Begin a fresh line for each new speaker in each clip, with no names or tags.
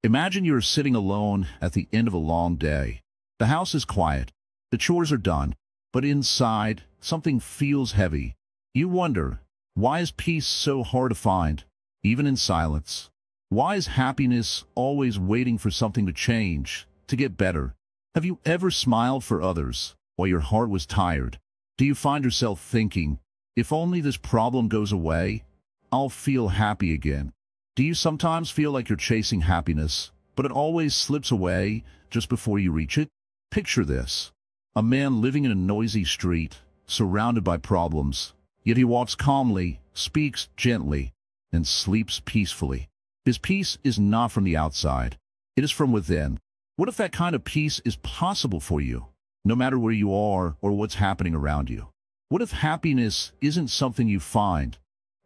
Imagine you're sitting alone at the end of a long day. The house is quiet, the chores are done, but inside, something feels heavy. You wonder, why is peace so hard to find, even in silence? Why is happiness always waiting for something to change, to get better? Have you ever smiled for others while your heart was tired? Do you find yourself thinking, if only this problem goes away, I'll feel happy again? Do you sometimes feel like you're chasing happiness, but it always slips away just before you reach it? Picture this. A man living in a noisy street, surrounded by problems, yet he walks calmly, speaks gently, and sleeps peacefully. His peace is not from the outside. It is from within. What if that kind of peace is possible for you, no matter where you are or what's happening around you? What if happiness isn't something you find,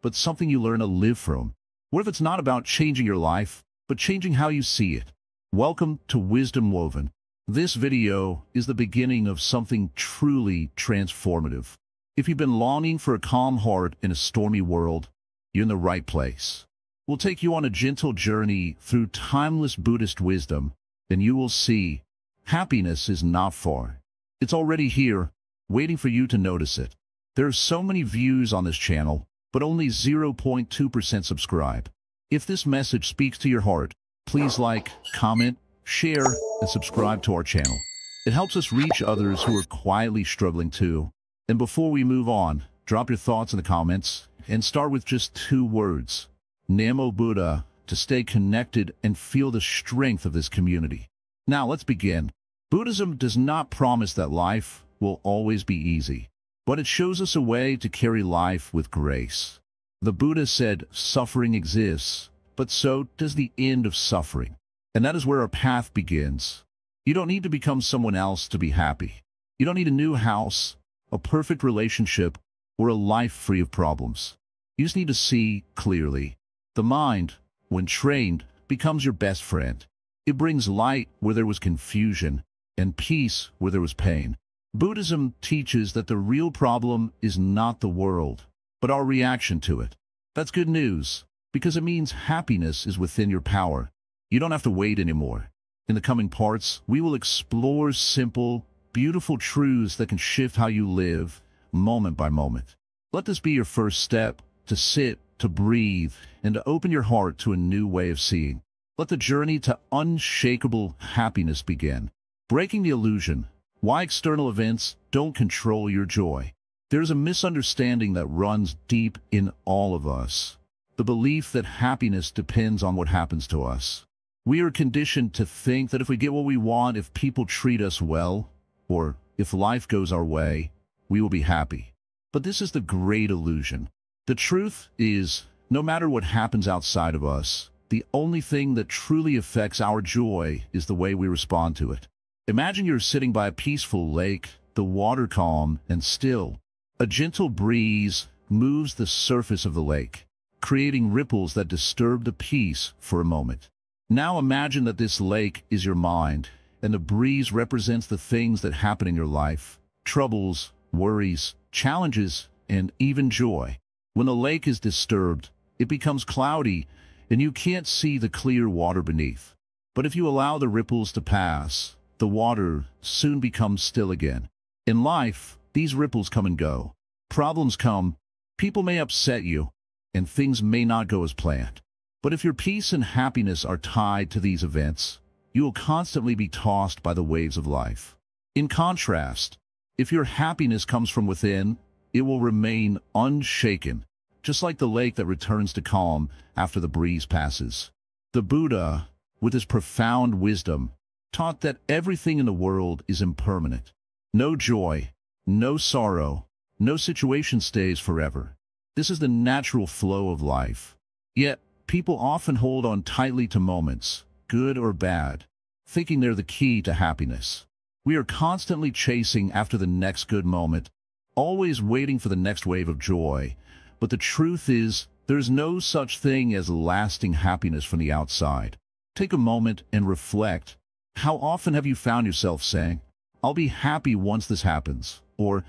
but something you learn to live from? What if it's not about changing your life, but changing how you see it? Welcome to Wisdom Woven. This video is the beginning of something truly transformative. If you've been longing for a calm heart in a stormy world, you're in the right place. We'll take you on a gentle journey through timeless Buddhist wisdom, and you will see happiness is not far. It's already here, waiting for you to notice it. There are so many views on this channel, but only 0.2% subscribe. If this message speaks to your heart, please like, comment, share, and subscribe to our channel. It helps us reach others who are quietly struggling too. And before we move on, drop your thoughts in the comments and start with just 2 words. Namo Buddha, to stay connected and feel the strength of this community. Now let's begin. Buddhism does not promise that life will always be easy, but it shows us a way to carry life with grace. The Buddha said suffering exists, but so does the end of suffering. And that is where our path begins. You don't need to become someone else to be happy. You don't need a new house, a perfect relationship, or a life free of problems. You just need to see clearly. The mind, when trained, becomes your best friend. It brings light where there was confusion and peace where there was pain. Buddhism teaches that the real problem is not the world, but our reaction to it. That's good news, because it means happiness is within your power. You don't have to wait anymore. In the coming parts, we will explore simple, beautiful truths that can shift how you live, moment by moment. Let this be your first step, to sit, to breathe, and to open your heart to a new way of seeing. Let the journey to unshakable happiness begin. Breaking the illusion. Why external events don't control your joy. There's a misunderstanding that runs deep in all of us. The belief that happiness depends on what happens to us. We are conditioned to think that if we get what we want, if people treat us well, or if life goes our way, we will be happy. But this is the great illusion. The truth is, no matter what happens outside of us, the only thing that truly affects our joy is the way we respond to it. Imagine you're sitting by a peaceful lake, the water calm and still. A gentle breeze moves the surface of the lake, creating ripples that disturb the peace for a moment. Now imagine that this lake is your mind, and the breeze represents the things that happen in your life, troubles, worries, challenges, and even joy. When the lake is disturbed, it becomes cloudy, and you can't see the clear water beneath. But if you allow the ripples to pass, the water soon becomes still again. In life, these ripples come and go. Problems come, people may upset you, and things may not go as planned. But if your peace and happiness are tied to these events, you will constantly be tossed by the waves of life. In contrast, if your happiness comes from within, it will remain unshaken, just like the lake that returns to calm after the breeze passes. The Buddha, with his profound wisdom, taught that everything in the world is impermanent. No joy, no sorrow, no situation stays forever. This is the natural flow of life. Yet, people often hold on tightly to moments, good or bad, thinking they're the key to happiness. We are constantly chasing after the next good moment, always waiting for the next wave of joy. But the truth is, there's no such thing as lasting happiness from the outside. Take a moment and reflect. How often have you found yourself saying, "I'll be happy once this happens," or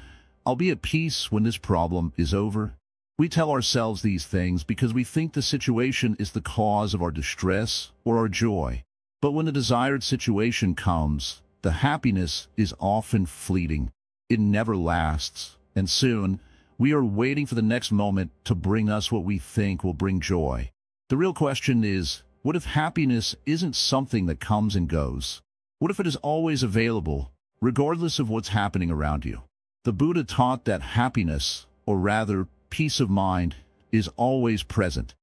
"I'll be at peace when this problem is over"? We tell ourselves these things because we think the situation is the cause of our distress or our joy. But when the desired situation comes, the happiness is often fleeting. It never lasts, and soon, we are waiting for the next moment to bring us what we think will bring joy. The real question is, what if happiness isn't something that comes and goes? What if it is always available, regardless of what's happening around you? The Buddha taught that happiness, or rather, peace of mind, is always present.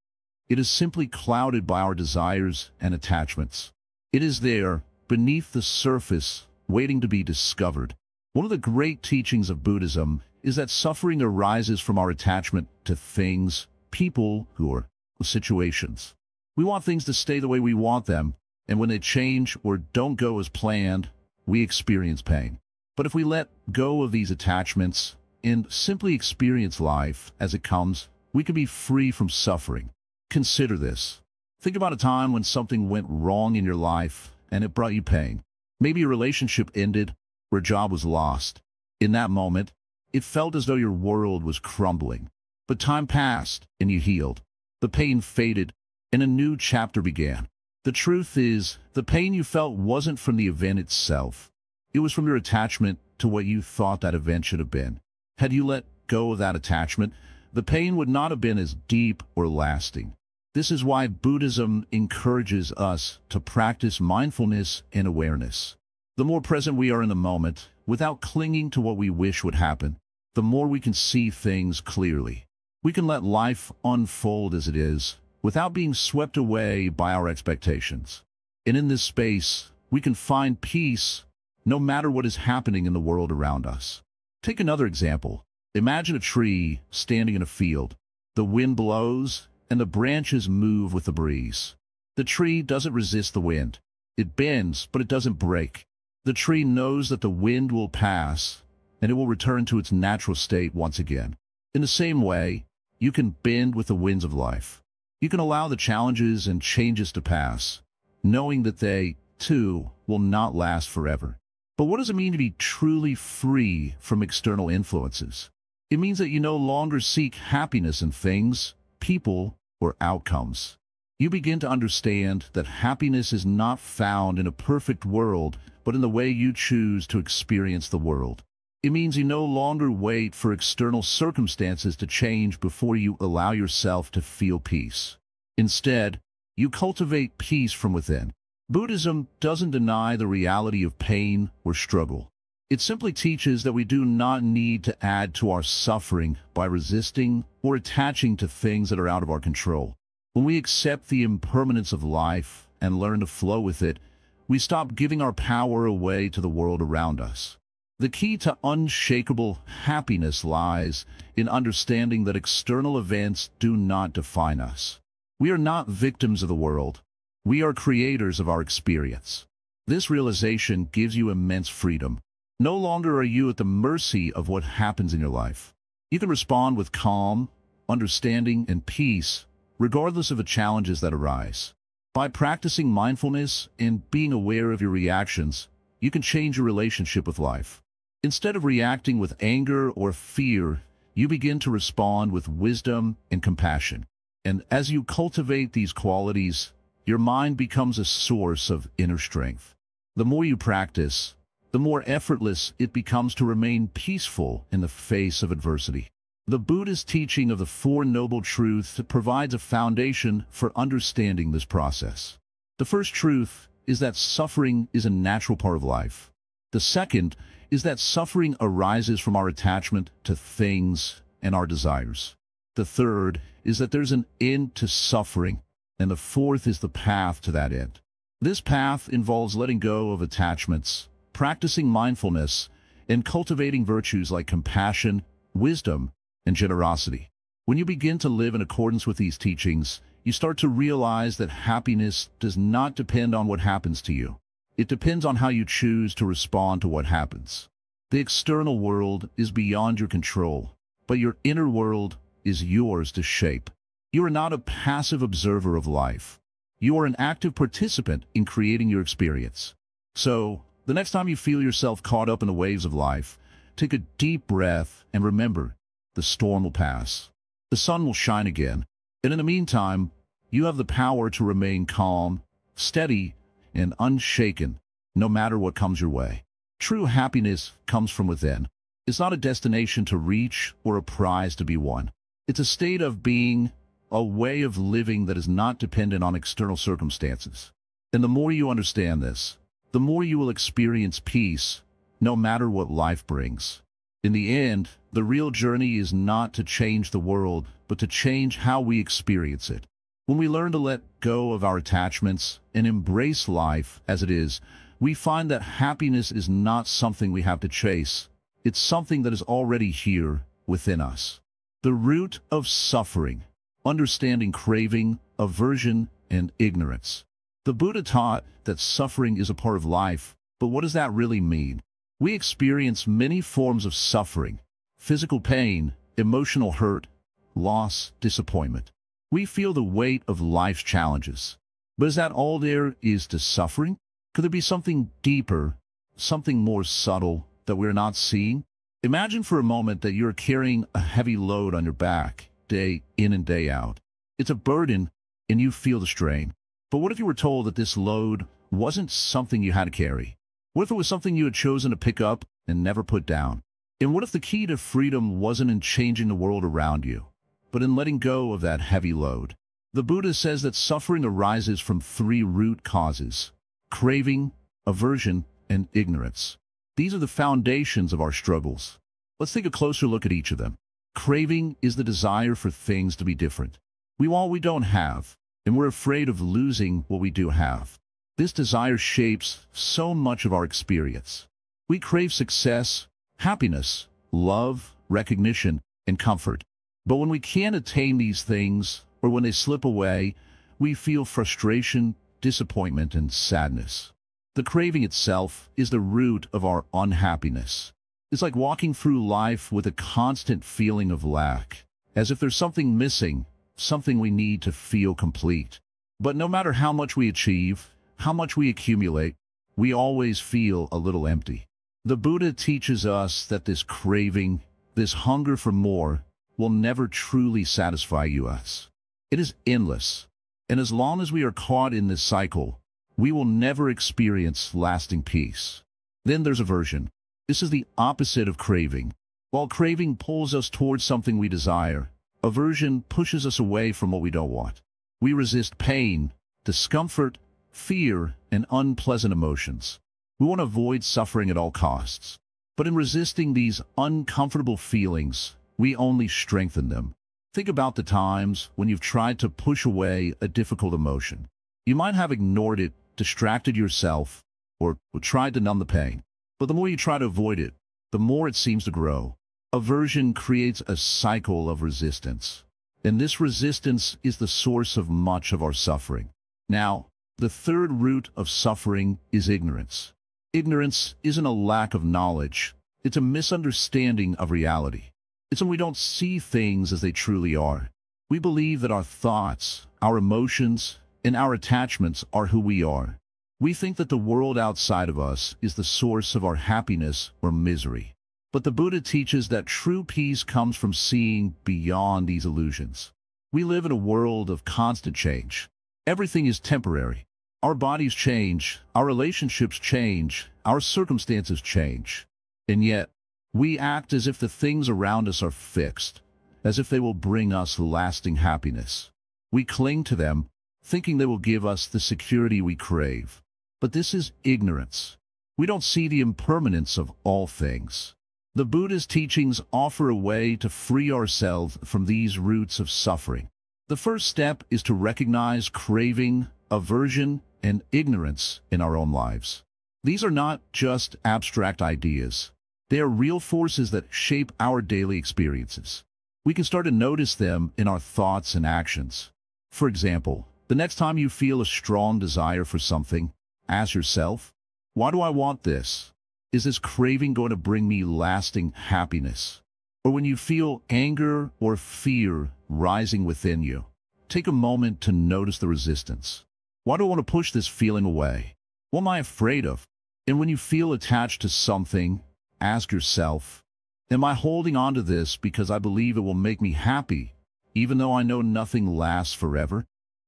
It is simply clouded by our desires and attachments. It is there, beneath the surface, waiting to be discovered. One of the great teachings of Buddhism is that suffering arises from our attachment to things, people, or situations. We want things to stay the way we want them, and when they change or don't go as planned, we experience pain. But if we let go of these attachments and simply experience life as it comes, we can be free from suffering. Consider this. Think about a time when something went wrong in your life and it brought you pain. Maybe a relationship ended or a job was lost. In that moment, it felt as though your world was crumbling. But time passed and you healed. The pain faded and a new chapter began. The truth is, the pain you felt wasn't from the event itself. It was from your attachment to what you thought that event should have been. Had you let go of that attachment, the pain would not have been as deep or lasting. This is why Buddhism encourages us to practice mindfulness and awareness. The more present we are in the moment, without clinging to what we wish would happen, the more we can see things clearly. We can let life unfold as it is, without being swept away by our expectations. And in this space, we can find peace, no matter what is happening in the world around us. Take another example. Imagine a tree standing in a field. The wind blows, and the branches move with the breeze. The tree doesn't resist the wind. It bends, but it doesn't break. The tree knows that the wind will pass, and it will return to its natural state once again. In the same way, you can bend with the winds of life. You can allow the challenges and changes to pass, knowing that they, too, will not last forever. But what does it mean to be truly free from external influences? It means that you no longer seek happiness in things, people, or outcomes. You begin to understand that happiness is not found in a perfect world, but in the way you choose to experience the world. It means you no longer wait for external circumstances to change before you allow yourself to feel peace. Instead, you cultivate peace from within. Buddhism doesn't deny the reality of pain or struggle. It simply teaches that we do not need to add to our suffering by resisting or attaching to things that are out of our control. When we accept the impermanence of life and learn to flow with it, we stop giving our power away to the world around us. The key to unshakable happiness lies in understanding that external events do not define us. We are not victims of the world. We are creators of our experience. This realization gives you immense freedom. No longer are you at the mercy of what happens in your life. You can respond with calm, understanding, and peace, regardless of the challenges that arise. By practicing mindfulness and being aware of your reactions, you can change your relationship with life. Instead of reacting with anger or fear, you begin to respond with wisdom and compassion. And as you cultivate these qualities, your mind becomes a source of inner strength. The more you practice, the more effortless it becomes to remain peaceful in the face of adversity. The Buddhist teaching of the Four Noble Truths provides a foundation for understanding this process. The first truth is that suffering is a natural part of life. The second is that suffering arises from our attachment to things and our desires. The third is that there's an end to suffering, and the fourth is the path to that end. This path involves letting go of attachments, practicing mindfulness, and cultivating virtues like compassion, wisdom, and generosity. When you begin to live in accordance with these teachings, you start to realize that happiness does not depend on what happens to you. It depends on how you choose to respond to what happens. The external world is beyond your control, but your inner world is yours to shape. You are not a passive observer of life. You are an active participant in creating your experience. So, the next time you feel yourself caught up in the waves of life, take a deep breath and remember, the storm will pass. The sun will shine again. And in the meantime, you have the power to remain calm, steady, and unshaken, no matter what comes your way. True happiness comes from within. It's not a destination to reach or a prize to be won. It's a state of being, a way of living that is not dependent on external circumstances. And the more you understand this, the more you will experience peace, no matter what life brings. In the end, the real journey is not to change the world, but to change how we experience it. When we learn to let go of our attachments and embrace life as it is, we find that happiness is not something we have to chase. It's something that is already here within us. The root of suffering, understanding craving, aversion, and ignorance. The Buddha taught that suffering is a part of life, but what does that really mean? We experience many forms of suffering: physical pain, emotional hurt, loss, disappointment. We feel the weight of life's challenges. But is that all there is to suffering? Could there be something deeper, something more subtle that we're not seeing? Imagine for a moment that you're carrying a heavy load on your back, day in and day out. It's a burden, and you feel the strain. But what if you were told that this load wasn't something you had to carry? What if it was something you had chosen to pick up and never put down? And what if the key to freedom wasn't in changing the world around you, but in letting go of that heavy load? The Buddha says that suffering arises from 3 root causes: craving, aversion, and ignorance. These are the foundations of our struggles. Let's take a closer look at each of them. Craving is the desire for things to be different. We want what we don't have, and we're afraid of losing what we do have. This desire shapes so much of our experience. We crave success, happiness, love, recognition, and comfort. But when we can't attain these things, or when they slip away, we feel frustration, disappointment, and sadness. The craving itself is the root of our unhappiness. It's like walking through life with a constant feeling of lack, as if there's something missing, something we need to feel complete. But no matter how much we achieve, how much we accumulate, we always feel a little empty. The Buddha teaches us that this craving, this hunger for more, will never truly satisfy us. It is endless, and as long as we are caught in this cycle, we will never experience lasting peace. Then there's aversion. This is the opposite of craving. While craving pulls us towards something we desire, aversion pushes us away from what we don't want. We resist pain, discomfort, fear, and unpleasant emotions. We want to avoid suffering at all costs. But in resisting these uncomfortable feelings, we only strengthen them. Think about the times when you've tried to push away a difficult emotion. You might have ignored it, distracted yourself, or tried to numb the pain. But the more you try to avoid it, the more it seems to grow. Aversion creates a cycle of resistance, and this resistance is the source of much of our suffering. Now, the third root of suffering is ignorance. Ignorance isn't a lack of knowledge, it's a misunderstanding of reality. It's when we don't see things as they truly are. We believe that our thoughts, our emotions, and our attachments are who we are. We think that the world outside of us is the source of our happiness or misery. But the Buddha teaches that true peace comes from seeing beyond these illusions. We live in a world of constant change. Everything is temporary. Our bodies change, our relationships change, our circumstances change. And yet, we act as if the things around us are fixed, as if they will bring us lasting happiness. We cling to them, thinking they will give us the security we crave. But this is ignorance. We don't see the impermanence of all things. The Buddha's teachings offer a way to free ourselves from these roots of suffering. The first step is to recognize craving, aversion, and ignorance in our own lives. These are not just abstract ideas. They are real forces that shape our daily experiences. We can start to notice them in our thoughts and actions. For example, the next time you feel a strong desire for something, ask yourself, why do I want this? Is this craving going to bring me lasting happiness? Or when you feel anger or fear rising within you, take a moment to notice the resistance. Why do I want to push this feeling away? What am I afraid of? And when you feel attached to something, ask yourself, am I holding on to this because I believe it will make me happy, even though I know nothing lasts forever?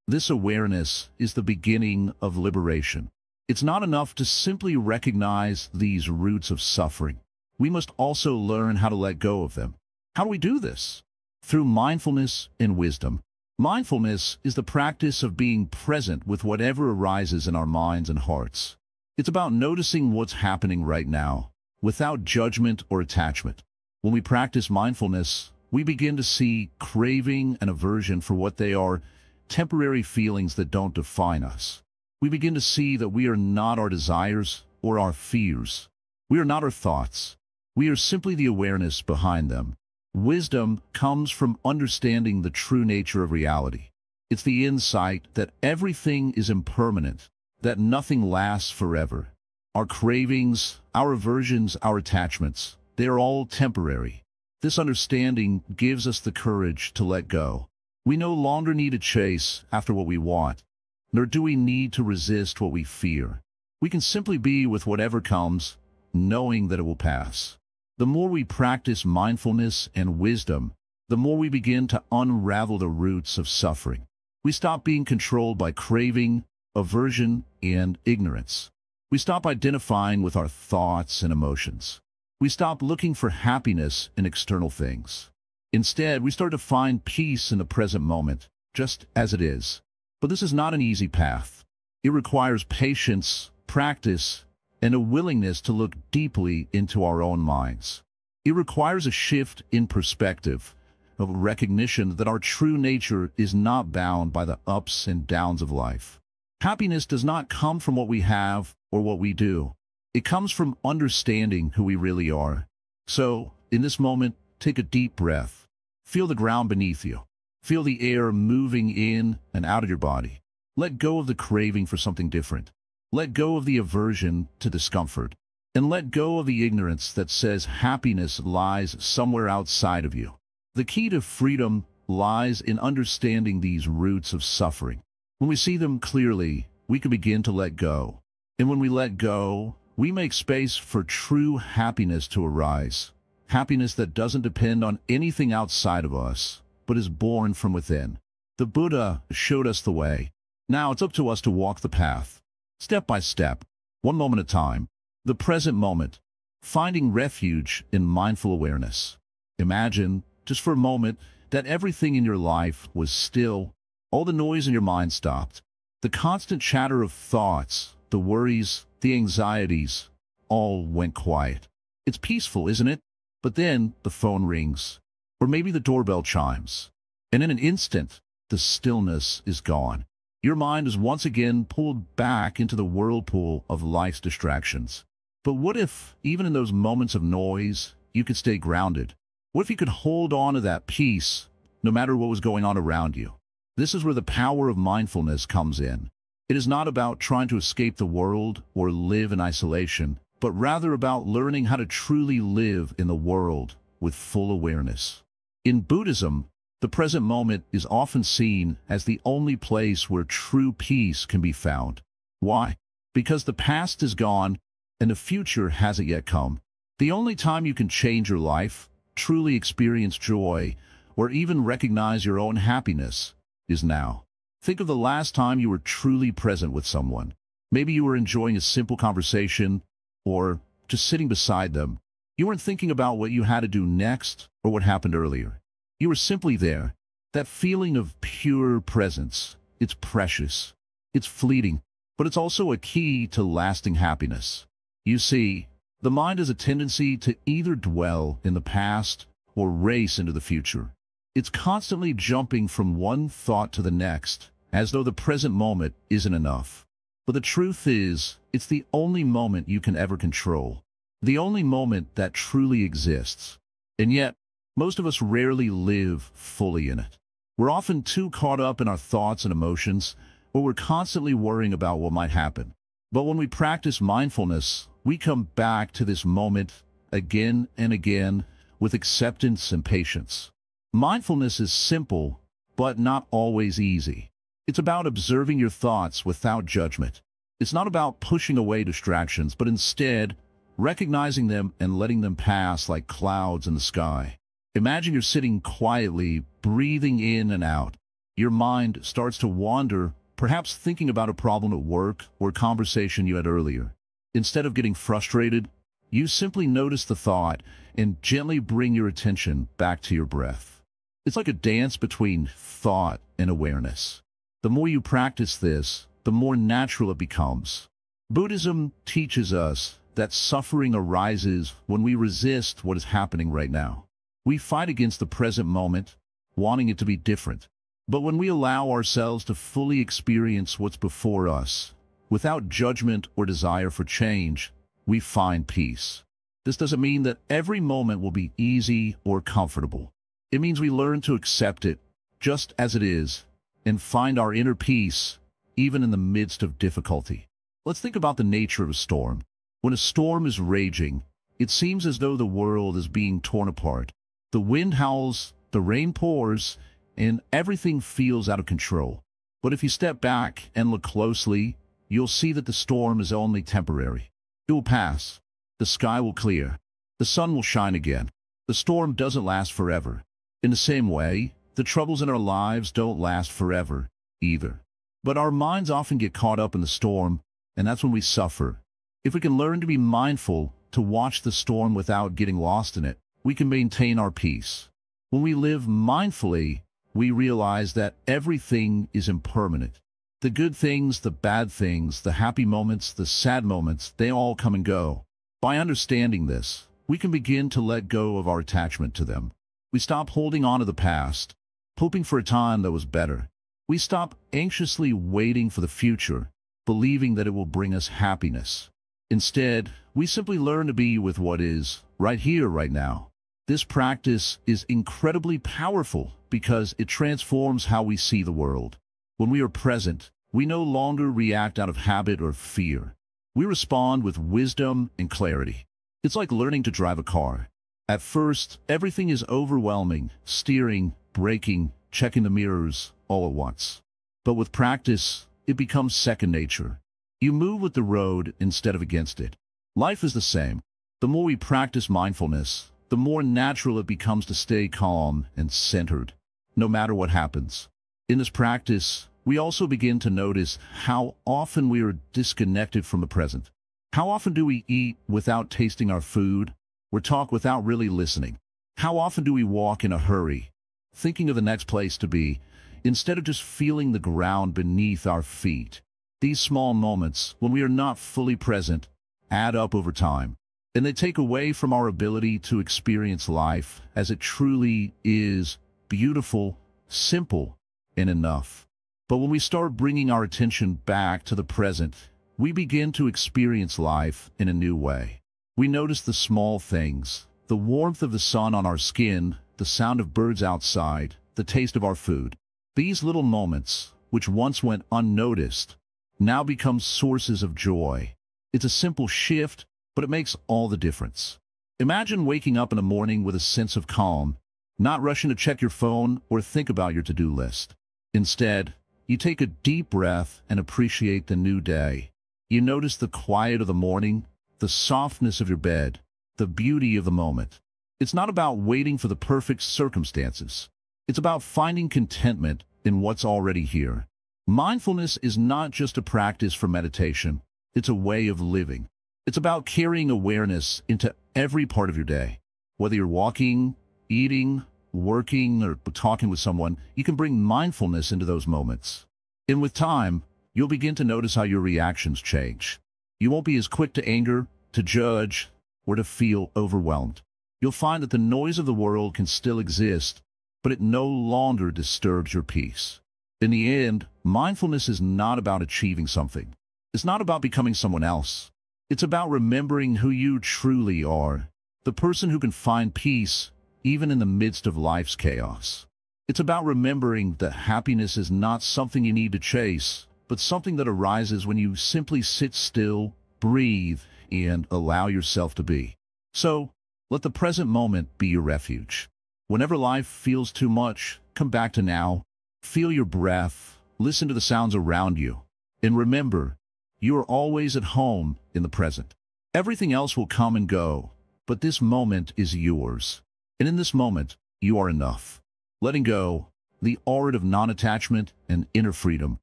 This awareness is the beginning of liberation. It's not enough to simply recognize these roots of suffering. We must also learn how to let go of them. How do we do this? Through mindfulness and wisdom. Mindfulness is the practice of being present with whatever arises in our minds and hearts. It's about noticing what's happening right now, without judgment or attachment. When we practice mindfulness, we begin to see craving and aversion for what they are, temporary feelings that don't define us. We begin to see that we are not our desires or our fears. We are not our thoughts. We are simply the awareness behind them. Wisdom comes from understanding the true nature of reality. It's the insight that everything is impermanent, that nothing lasts forever. Our cravings, our aversions, our attachments, they are all temporary. This understanding gives us the courage to let go. We no longer need to chase after what we want, nor do we need to resist what we fear. We can simply be with whatever comes, knowing that it will pass. The more we practice mindfulness and wisdom, the more we begin to unravel the roots of suffering. We stop being controlled by craving, aversion, and ignorance. We stop identifying with our thoughts and emotions. We stop looking for happiness in external things. Instead, we start to find peace in the present moment, just as it is. But this is not an easy path. It requires patience, practice, and a willingness to look deeply into our own minds. It requires a shift in perspective, of recognition that our true nature is not bound by the ups and downs of life. Happiness does not come from what we have or what we do. It comes from understanding who we really are. So, in this moment, take a deep breath. Feel the ground beneath you. Feel the air moving in and out of your body. Let go of the craving for something different. Let go of the aversion to discomfort. And let go of the ignorance that says happiness lies somewhere outside of you. The key to freedom lies in understanding these roots of suffering. When we see them clearly, we can begin to let go. And when we let go, we make space for true happiness to arise. Happiness that doesn't depend on anything outside of us, but is born from within. The Buddha showed us the way. Now it's up to us to walk the path, step by step, one moment at a time. The present moment, finding refuge in mindful awareness. Imagine, just for a moment, that everything in your life was still. All the noise in your mind stopped. The constant chatter of thoughts, the worries, the anxieties, all went quiet. It's peaceful, isn't it? But then the phone rings, or maybe the doorbell chimes, and in an instant, the stillness is gone. Your mind is once again pulled back into the whirlpool of life's distractions. But what if, even in those moments of noise, you could stay grounded? What if you could hold on to that peace, no matter what was going on around you? This is where the power of mindfulness comes in. It is not about trying to escape the world or live in isolation, but rather about learning how to truly live in the world with full awareness. In Buddhism, the present moment is often seen as the only place where true peace can be found. Why? Because the past is gone and the future hasn't yet come. The only time you can change your life, truly experience joy, or even recognize your own happiness is now. Think of the last time you were truly present with someone. Maybe you were enjoying a simple conversation or just sitting beside them. You weren't thinking about what you had to do next or what happened earlier. You were simply there. That feeling of pure presence, it's precious, it's fleeting, but it's also a key to lasting happiness. You see, the mind has a tendency to either dwell in the past or race into the future. It's constantly jumping from one thought to the next, as though the present moment isn't enough. But the truth is, it's the only moment you can ever control, the only moment that truly exists. And yet, most of us rarely live fully in it. We're often too caught up in our thoughts and emotions, or we're constantly worrying about what might happen. But when we practice mindfulness, we come back to this moment again and again with acceptance and patience. Mindfulness is simple, but not always easy. It's about observing your thoughts without judgment. It's not about pushing away distractions, but instead recognizing them and letting them pass like clouds in the sky. Imagine you're sitting quietly, breathing in and out. Your mind starts to wander, perhaps thinking about a problem at work or a conversation you had earlier. Instead of getting frustrated, you simply notice the thought and gently bring your attention back to your breath. It's like a dance between thought and awareness. The more you practice this, the more natural it becomes. Buddhism teaches us that suffering arises when we resist what is happening right now. We fight against the present moment, wanting it to be different. But when we allow ourselves to fully experience what's before us, without judgment or desire for change, we find peace. This doesn't mean that every moment will be easy or comfortable. It means we learn to accept it just as it is and find our inner peace even in the midst of difficulty. Let's think about the nature of a storm. When a storm is raging, it seems as though the world is being torn apart. The wind howls, the rain pours, and everything feels out of control. But if you step back and look closely, you'll see that the storm is only temporary. It will pass. The sky will clear. The sun will shine again. The storm doesn't last forever. In the same way, the troubles in our lives don't last forever either. But our minds often get caught up in the storm, and that's when we suffer. If we can learn to be mindful, to watch the storm without getting lost in it, we can maintain our peace. When we live mindfully, we realize that everything is impermanent. The good things, the bad things, the happy moments, the sad moments, they all come and go. By understanding this, we can begin to let go of our attachment to them. We stop holding on to the past, hoping for a time that was better. We stop anxiously waiting for the future, believing that it will bring us happiness. Instead, we simply learn to be with what is, right here, right now. This practice is incredibly powerful because it transforms how we see the world. When we are present, we no longer react out of habit or fear. We respond with wisdom and clarity. It's like learning to drive a car. At first, everything is overwhelming, steering, braking, checking the mirrors, all at once. But with practice, it becomes second nature. You move with the road instead of against it. Life is the same. The more we practice mindfulness, the more natural it becomes to stay calm and centered, no matter what happens. In this practice, we also begin to notice how often we are disconnected from the present. How often do we eat without tasting our food, or talk without really listening? How often do we walk in a hurry, thinking of the next place to be, instead of just feeling the ground beneath our feet? These small moments, when we are not fully present, add up over time, and they take away from our ability to experience life as it truly is: beautiful, simple, and enough. But when we start bringing our attention back to the present, we begin to experience life in a new way. We notice the small things, the warmth of the sun on our skin, the sound of birds outside, the taste of our food. These little moments, which once went unnoticed, now become sources of joy. It's a simple shift, but it makes all the difference. Imagine waking up in the morning with a sense of calm, not rushing to check your phone or think about your to-do list. Instead, you take a deep breath and appreciate the new day. You notice the quiet of the morning, the softness of your bed, the beauty of the moment. It's not about waiting for the perfect circumstances. It's about finding contentment in what's already here. Mindfulness is not just a practice for meditation. It's a way of living. It's about carrying awareness into every part of your day. Whether you're walking, eating, working, or talking with someone, you can bring mindfulness into those moments. And with time, you'll begin to notice how your reactions change. You won't be as quick to anger, to judge, or to feel overwhelmed. You'll find that the noise of the world can still exist, but it no longer disturbs your peace. In the end, mindfulness is not about achieving something. It's not about becoming someone else. It's about remembering who you truly are, the person who can find peace even in the midst of life's chaos. It's about remembering that happiness is not something you need to chase, but something that arises when you simply sit still, breathe, and allow yourself to be. So, let the present moment be your refuge. Whenever life feels too much, come back to now. Feel your breath, listen to the sounds around you, and remember, you are always at home in the present. Everything else will come and go, but this moment is yours. And in this moment, you are enough. Letting go, the art of non-attachment and inner freedom.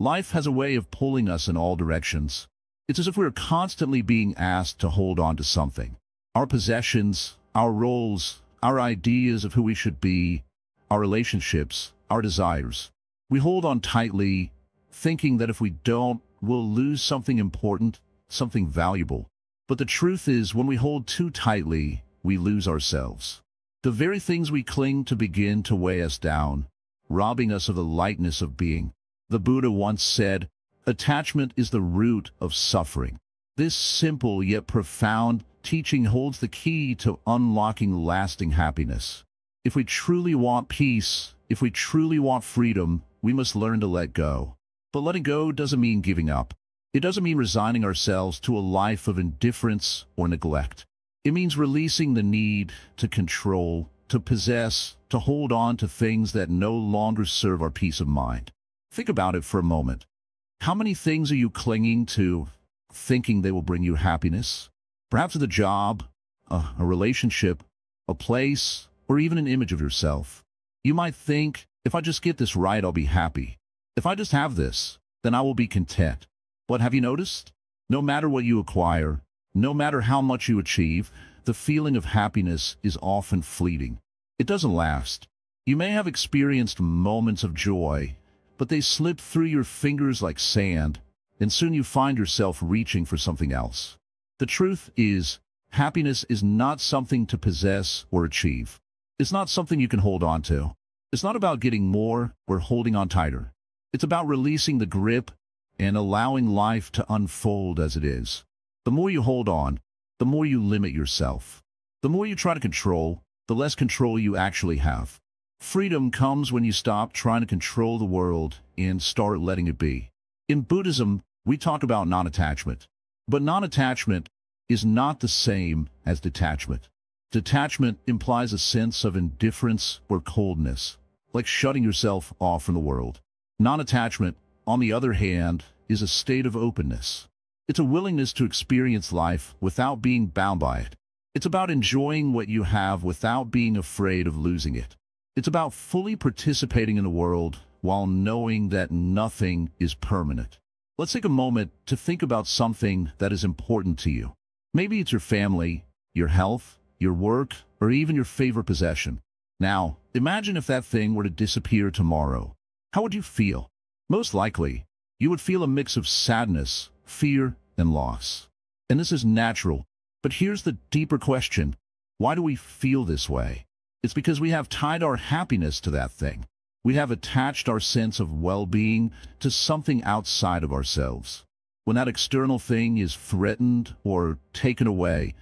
Life has a way of pulling us in all directions. It's as if we're constantly being asked to hold on to something. Our possessions, our roles, our ideas of who we should be, our relationships, our desires. We hold on tightly, thinking that if we don't, we'll lose something important, something valuable. But the truth is, when we hold too tightly, we lose ourselves. The very things we cling to begin to weigh us down, robbing us of the lightness of being. The Buddha once said, "Attachment is the root of suffering." This simple yet profound teaching holds the key to unlocking lasting happiness. If we truly want peace, if we truly want freedom, we must learn to let go. But letting go doesn't mean giving up. It doesn't mean resigning ourselves to a life of indifference or neglect. It means releasing the need to control, to possess, to hold on to things that no longer serve our peace of mind. Think about it for a moment. How many things are you clinging to, thinking they will bring you happiness? Perhaps it's a job, a relationship, a place, or even an image of yourself. You might think, if I just get this right, I'll be happy. If I just have this, then I will be content. But have you noticed? No matter what you acquire, no matter how much you achieve, the feeling of happiness is often fleeting. It doesn't last. You may have experienced moments of joy, but they slip through your fingers like sand, and soon you find yourself reaching for something else. The truth is, happiness is not something to possess or achieve. It's not something you can hold on to. It's not about getting more or holding on tighter. It's about releasing the grip and allowing life to unfold as it is. The more you hold on, the more you limit yourself. The more you try to control, the less control you actually have. Freedom comes when you stop trying to control the world and start letting it be. In Buddhism, we talk about non-attachment. But non-attachment is not the same as detachment. Detachment implies a sense of indifference or coldness, like shutting yourself off from the world. Non-attachment, on the other hand, is a state of openness. It's a willingness to experience life without being bound by it. It's about enjoying what you have without being afraid of losing it. It's about fully participating in the world while knowing that nothing is permanent. Let's take a moment to think about something that is important to you. Maybe it's your family, your health, your work, or even your favorite possession. Now, imagine if that thing were to disappear tomorrow. How would you feel? Most likely, you would feel a mix of sadness, fear, and loss. And this is natural. But here's the deeper question. Why do we feel this way? It's because we have tied our happiness to that thing. We have attached our sense of well-being to something outside of ourselves. When that external thing is threatened or taken away,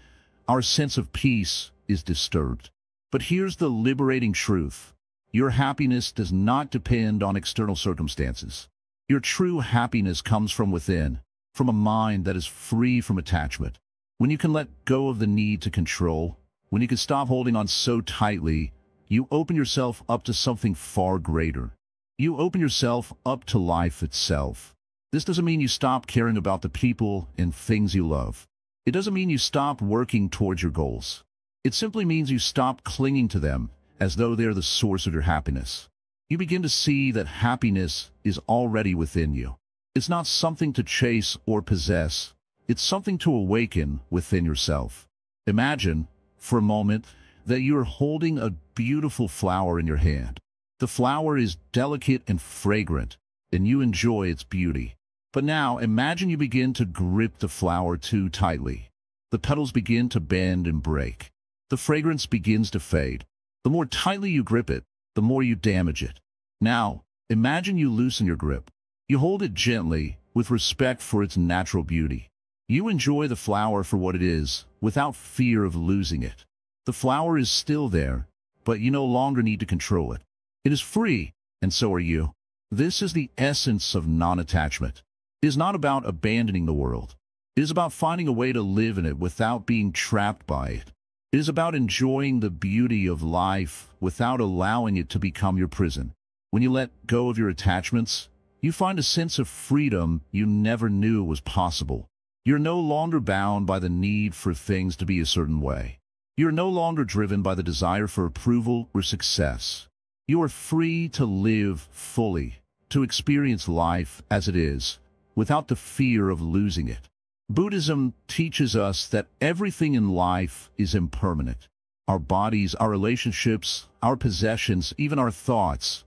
our sense of peace is disturbed. But here's the liberating truth. Your happiness does not depend on external circumstances. Your true happiness comes from within, from a mind that is free from attachment. When you can let go of the need to control, when you can stop holding on so tightly, you open yourself up to something far greater. You open yourself up to life itself. This doesn't mean you stop caring about the people and things you love. It doesn't mean you stop working towards your goals. It simply means you stop clinging to them as though they're the source of your happiness. You begin to see that happiness is already within you. It's not something to chase or possess. It's something to awaken within yourself. Imagine, for a moment, that you're holding a beautiful flower in your hand. The flower is delicate and fragrant, and you enjoy its beauty. But now, imagine you begin to grip the flower too tightly. The petals begin to bend and break. The fragrance begins to fade. The more tightly you grip it, the more you damage it. Now, imagine you loosen your grip. You hold it gently, with respect for its natural beauty. You enjoy the flower for what it is, without fear of losing it. The flower is still there, but you no longer need to control it. It is free, and so are you. This is the essence of non-attachment. It is not about abandoning the world. It is about finding a way to live in it without being trapped by it. It is about enjoying the beauty of life without allowing it to become your prison. When you let go of your attachments, you find a sense of freedom you never knew was possible. You're no longer bound by the need for things to be a certain way. You're no longer driven by the desire for approval or success. You are free to live fully, to experience life as it is, without the fear of losing it. Buddhism teaches us that everything in life is impermanent. Our bodies, our relationships, our possessions, even our thoughts.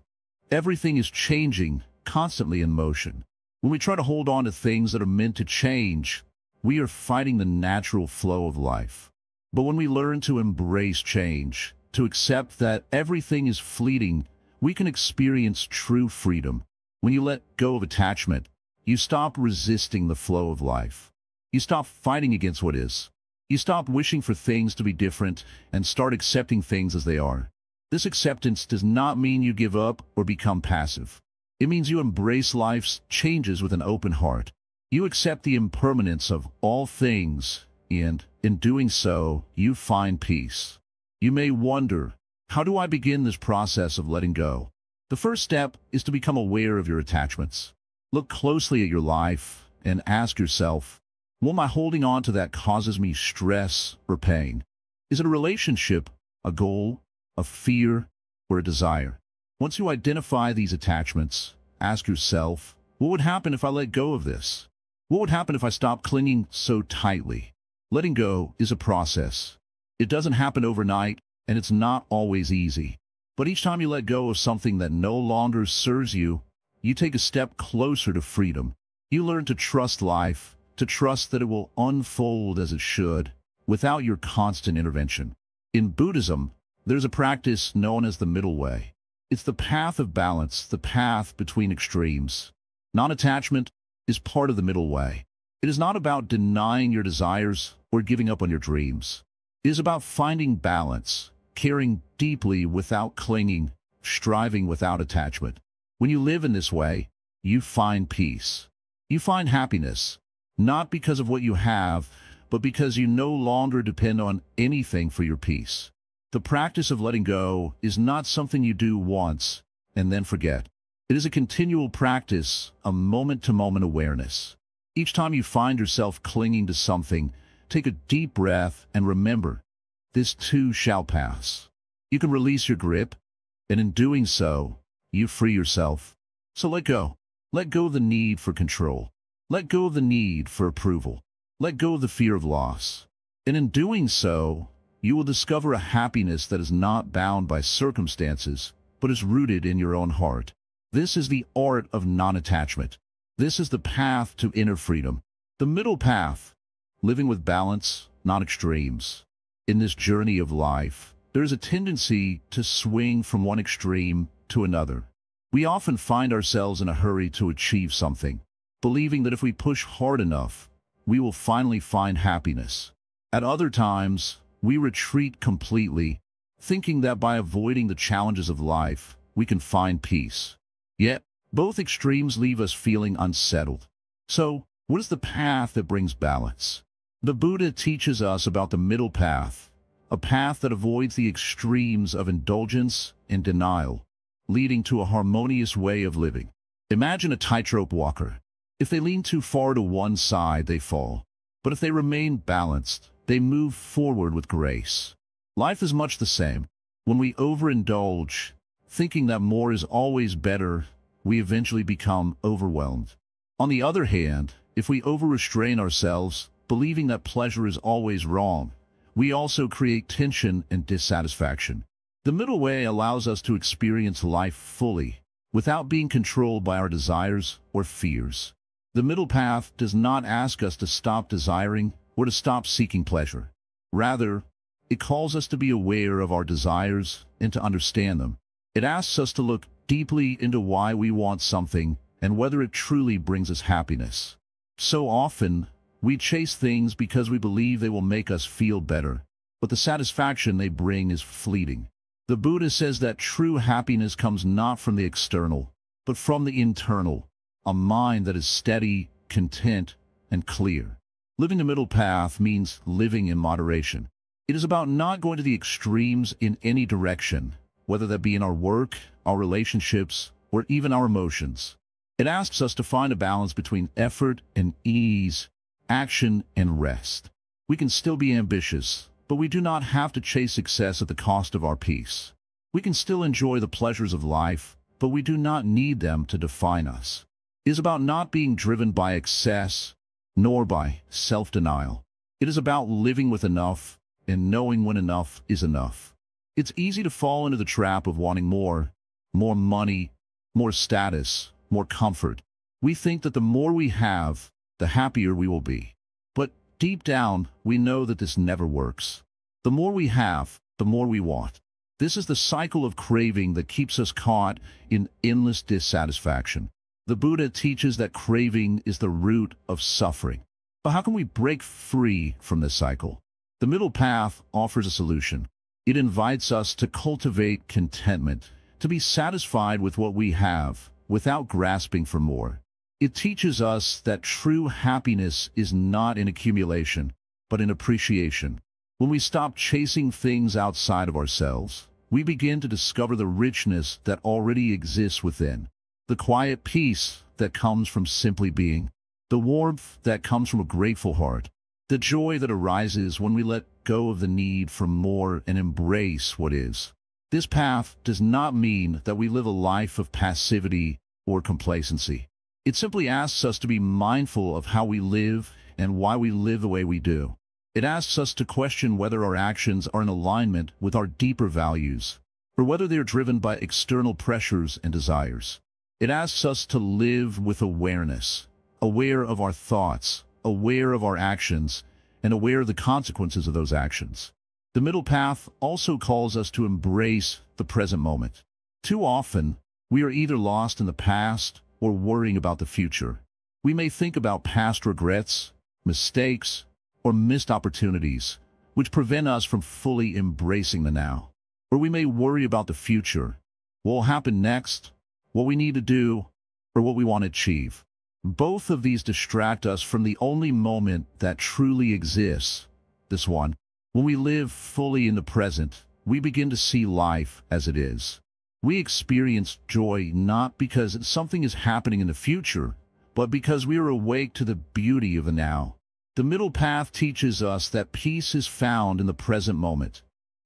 Everything is changing, constantly in motion. When we try to hold on to things that are meant to change, we are fighting the natural flow of life. But when we learn to embrace change, to accept that everything is fleeting, we can experience true freedom. When you let go of attachment, you stop resisting the flow of life. You stop fighting against what is. You stop wishing for things to be different and start accepting things as they are. This acceptance does not mean you give up or become passive. It means you embrace life's changes with an open heart. You accept the impermanence of all things, and in doing so, you find peace. You may wonder, how do I begin this process of letting go? The first step is to become aware of your attachments. Look closely at your life and ask yourself, what am I holding on to that causes me stress or pain? Is it a relationship, a goal, a fear, or a desire? Once you identify these attachments, ask yourself, what would happen if I let go of this? What would happen if I stopped clinging so tightly? Letting go is a process. It doesn't happen overnight, and it's not always easy. But each time you let go of something that no longer serves you, you take a step closer to freedom. You learn to trust life, to trust that it will unfold as it should, without your constant intervention. In Buddhism, there's a practice known as the middle way. It's the path of balance, the path between extremes. Non-attachment is part of the middle way. It is not about denying your desires or giving up on your dreams. It is about finding balance, caring deeply without clinging, striving without attachment. When you live in this way, you find peace. You find happiness, not because of what you have, but because you no longer depend on anything for your peace. The practice of letting go is not something you do once and then forget. It is a continual practice, a moment-to-moment awareness. Each time you find yourself clinging to something, take a deep breath and remember, this too shall pass. You can release your grip, and in doing so, you free yourself. So let go. Let go of the need for control. Let go of the need for approval. Let go of the fear of loss. And in doing so, you will discover a happiness that is not bound by circumstances, but is rooted in your own heart. This is the art of non-attachment. This is the path to inner freedom. The middle path, living with balance, not extremes. In this journey of life, there is a tendency to swing from one extreme to another. We often find ourselves in a hurry to achieve something, believing that if we push hard enough, we will finally find happiness. At other times, we retreat completely, thinking that by avoiding the challenges of life, we can find peace. Yet, both extremes leave us feeling unsettled. So, what is the path that brings balance? The Buddha teaches us about the middle path, a path that avoids the extremes of indulgence and denial, leading to a harmonious way of living. Imagine a tightrope walker. If they lean too far to one side, they fall. But if they remain balanced, they move forward with grace. Life is much the same. When we overindulge, thinking that more is always better, we eventually become overwhelmed. On the other hand, if we overrestrain ourselves, believing that pleasure is always wrong, we also create tension and dissatisfaction. The middle way allows us to experience life fully, without being controlled by our desires or fears. The middle path does not ask us to stop desiring or to stop seeking pleasure. Rather, it calls us to be aware of our desires and to understand them. It asks us to look deeply into why we want something and whether it truly brings us happiness. So often, we chase things because we believe they will make us feel better, but the satisfaction they bring is fleeting. The Buddha says that true happiness comes not from the external, but from the internal, a mind that is steady, content, and clear. Living the middle path means living in moderation. It is about not going to the extremes in any direction, whether that be in our work, our relationships, or even our emotions. It asks us to find a balance between effort and ease, action and rest. We can still be ambitious, but we do not have to chase success at the cost of our peace. We can still enjoy the pleasures of life, but we do not need them to define us. It is about not being driven by excess, nor by self-denial. It is about living with enough and knowing when enough is enough. It's easy to fall into the trap of wanting more money, more status, more comfort. We think that the more we have, the happier we will be. But deep down, we know that this never works. The more we have, the more we want. This is the cycle of craving that keeps us caught in endless dissatisfaction. The Buddha teaches that craving is the root of suffering. But how can we break free from this cycle? The middle path offers a solution. It invites us to cultivate contentment, to be satisfied with what we have, without grasping for more. It teaches us that true happiness is not in accumulation, but in appreciation. When we stop chasing things outside of ourselves, we begin to discover the richness that already exists within. The quiet peace that comes from simply being, the warmth that comes from a grateful heart, the joy that arises when we let go of the need for more and embrace what is. This path does not mean that we live a life of passivity or complacency. It simply asks us to be mindful of how we live and why we live the way we do. It asks us to question whether our actions are in alignment with our deeper values, or whether they are driven by external pressures and desires. It asks us to live with awareness, aware of our thoughts, aware of our actions, and aware of the consequences of those actions. The middle path also calls us to embrace the present moment. Too often, we are either lost in the past or worrying about the future. We may think about past regrets, mistakes, or missed opportunities, which prevent us from fully embracing the now. Or we may worry about the future, what will happen next, what we need to do, or what we want to achieve. Both of these distract us from the only moment that truly exists, this one. When we live fully in the present, we begin to see life as it is. We experience joy not because something is happening in the future, but because we are awake to the beauty of the now. The middle path teaches us that peace is found in the present moment,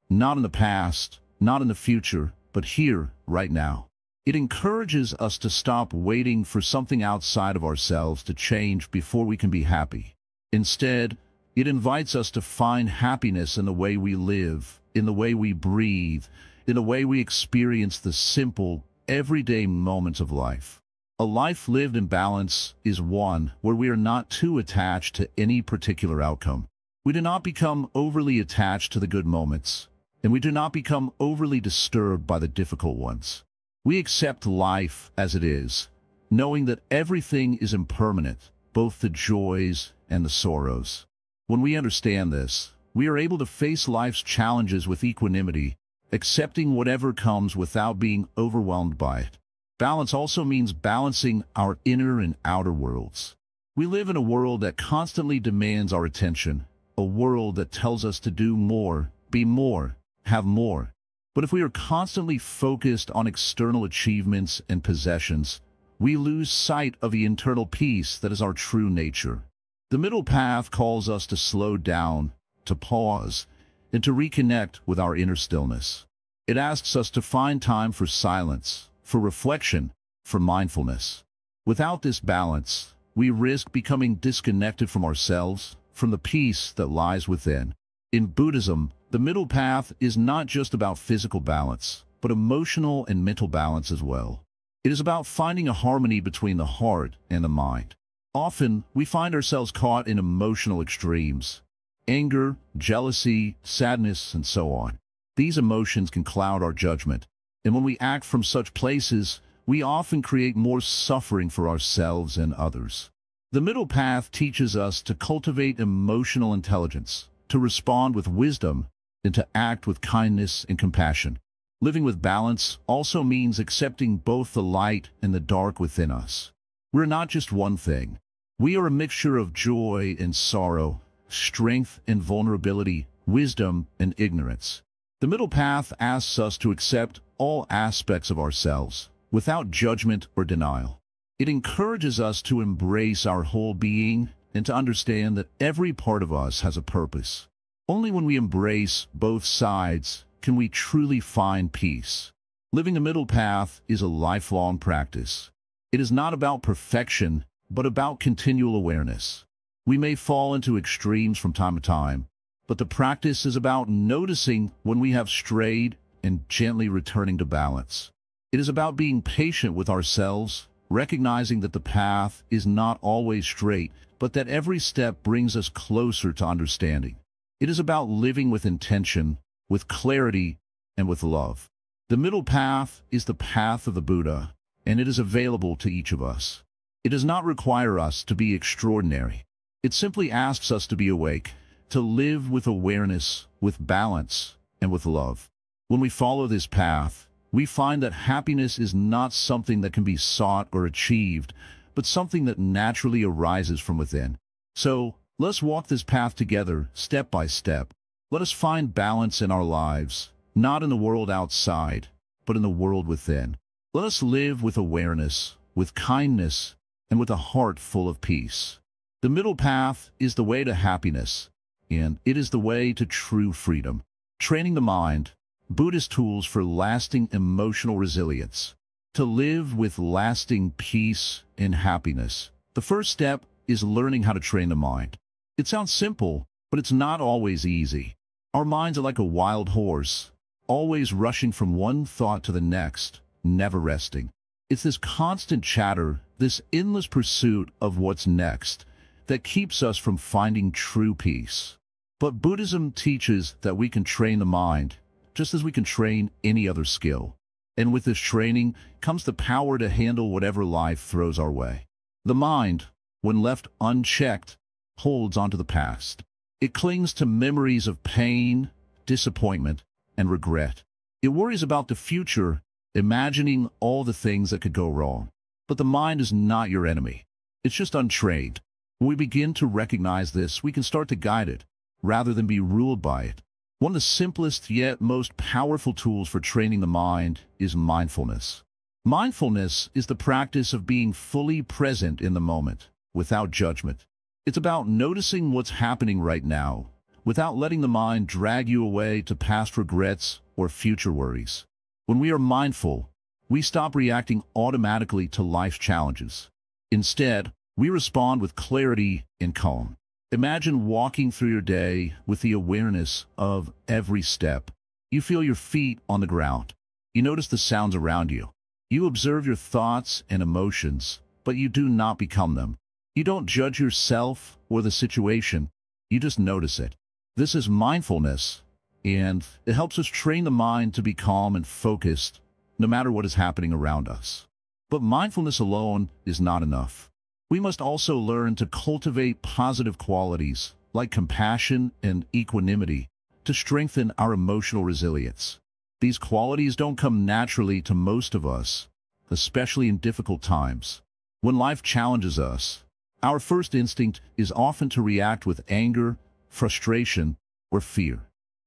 not in the past, not in the future, but here, right now. It encourages us to stop waiting for something outside of ourselves to change before we can be happy. Instead, it invites us to find happiness in the way we live, in the way we breathe, in the way we experience the simple, everyday moments of life. A life lived in balance is one where we are not too attached to any particular outcome. We do not become overly attached to the good moments, and we do not become overly disturbed by the difficult ones. We accept life as it is, knowing that everything is impermanent, both the joys and the sorrows. When we understand this, we are able to face life's challenges with equanimity, accepting whatever comes without being overwhelmed by it. Balance also means balancing our inner and outer worlds. We live in a world that constantly demands our attention, a world that tells us to do more, be more, have more. But if we are constantly focused on external achievements and possessions, we lose sight of the internal peace that is our true nature. The middle path calls us to slow down, to pause, and to reconnect with our inner stillness. It asks us to find time for silence, for reflection, for mindfulness. Without this balance, we risk becoming disconnected from ourselves, from the peace that lies within. In Buddhism, the middle path is not just about physical balance, but emotional and mental balance as well. It is about finding a harmony between the heart and the mind. Often, we find ourselves caught in emotional extremes: anger, jealousy, sadness, and so on. These emotions can cloud our judgment, and when we act from such places, we often create more suffering for ourselves and others. The middle path teaches us to cultivate emotional intelligence, to respond with wisdom, and to act with kindness and compassion. Living with balance also means accepting both the light and the dark within us. We're not just one thing. We are a mixture of joy and sorrow, strength and vulnerability, wisdom and ignorance. The middle path asks us to accept all aspects of ourselves, without judgment or denial. It encourages us to embrace our whole being and to understand that every part of us has a purpose. Only when we embrace both sides can we truly find peace. Living a middle path is a lifelong practice. It is not about perfection, but about continual awareness. We may fall into extremes from time to time, but the practice is about noticing when we have strayed and gently returning to balance. It is about being patient with ourselves, recognizing that the path is not always straight, but that every step brings us closer to understanding. It is about living with intention, with clarity, and with love. The middle path is the path of the Buddha, and it is available to each of us. It does not require us to be extraordinary. It simply asks us to be awake, to live with awareness, with balance, and with love. When we follow this path, we find that happiness is not something that can be sought or achieved, but something that naturally arises from within. So, let's walk this path together, step by step. Let us find balance in our lives, not in the world outside, but in the world within. Let us live with awareness, with kindness, and with a heart full of peace. The middle path is the way to happiness, and it is the way to true freedom. Training the mind, Buddhist tools for lasting emotional resilience. To live with lasting peace and happiness, the first step is learning how to train the mind. It sounds simple, but it's not always easy. Our minds are like a wild horse, always rushing from one thought to the next, never resting. It's this constant chatter, this endless pursuit of what's next, that keeps us from finding true peace. But Buddhism teaches that we can train the mind, just as we can train any other skill. And with this training comes the power to handle whatever life throws our way. The mind, when left unchecked, holds onto the past. It clings to memories of pain, disappointment, and regret. It worries about the future, imagining all the things that could go wrong. But the mind is not your enemy. It's just untrained. When we begin to recognize this, we can start to guide it, rather than be ruled by it. One of the simplest yet most powerful tools for training the mind is mindfulness. Mindfulness is the practice of being fully present in the moment, without judgment. It's about noticing what's happening right now, without letting the mind drag you away to past regrets or future worries. When we are mindful, we stop reacting automatically to life's challenges. Instead, we respond with clarity and calm. Imagine walking through your day with the awareness of every step. You feel your feet on the ground. You notice the sounds around you. You observe your thoughts and emotions, but you do not become them. You don't judge yourself or the situation. You just notice it. This is mindfulness, and it helps us train the mind to be calm and focused, no matter what is happening around us. But mindfulness alone is not enough. We must also learn to cultivate positive qualities like compassion and equanimity to strengthen our emotional resilience. These qualities don't come naturally to most of us, especially in difficult times. When life challenges us, our first instinct is often to react with anger, frustration, or fear.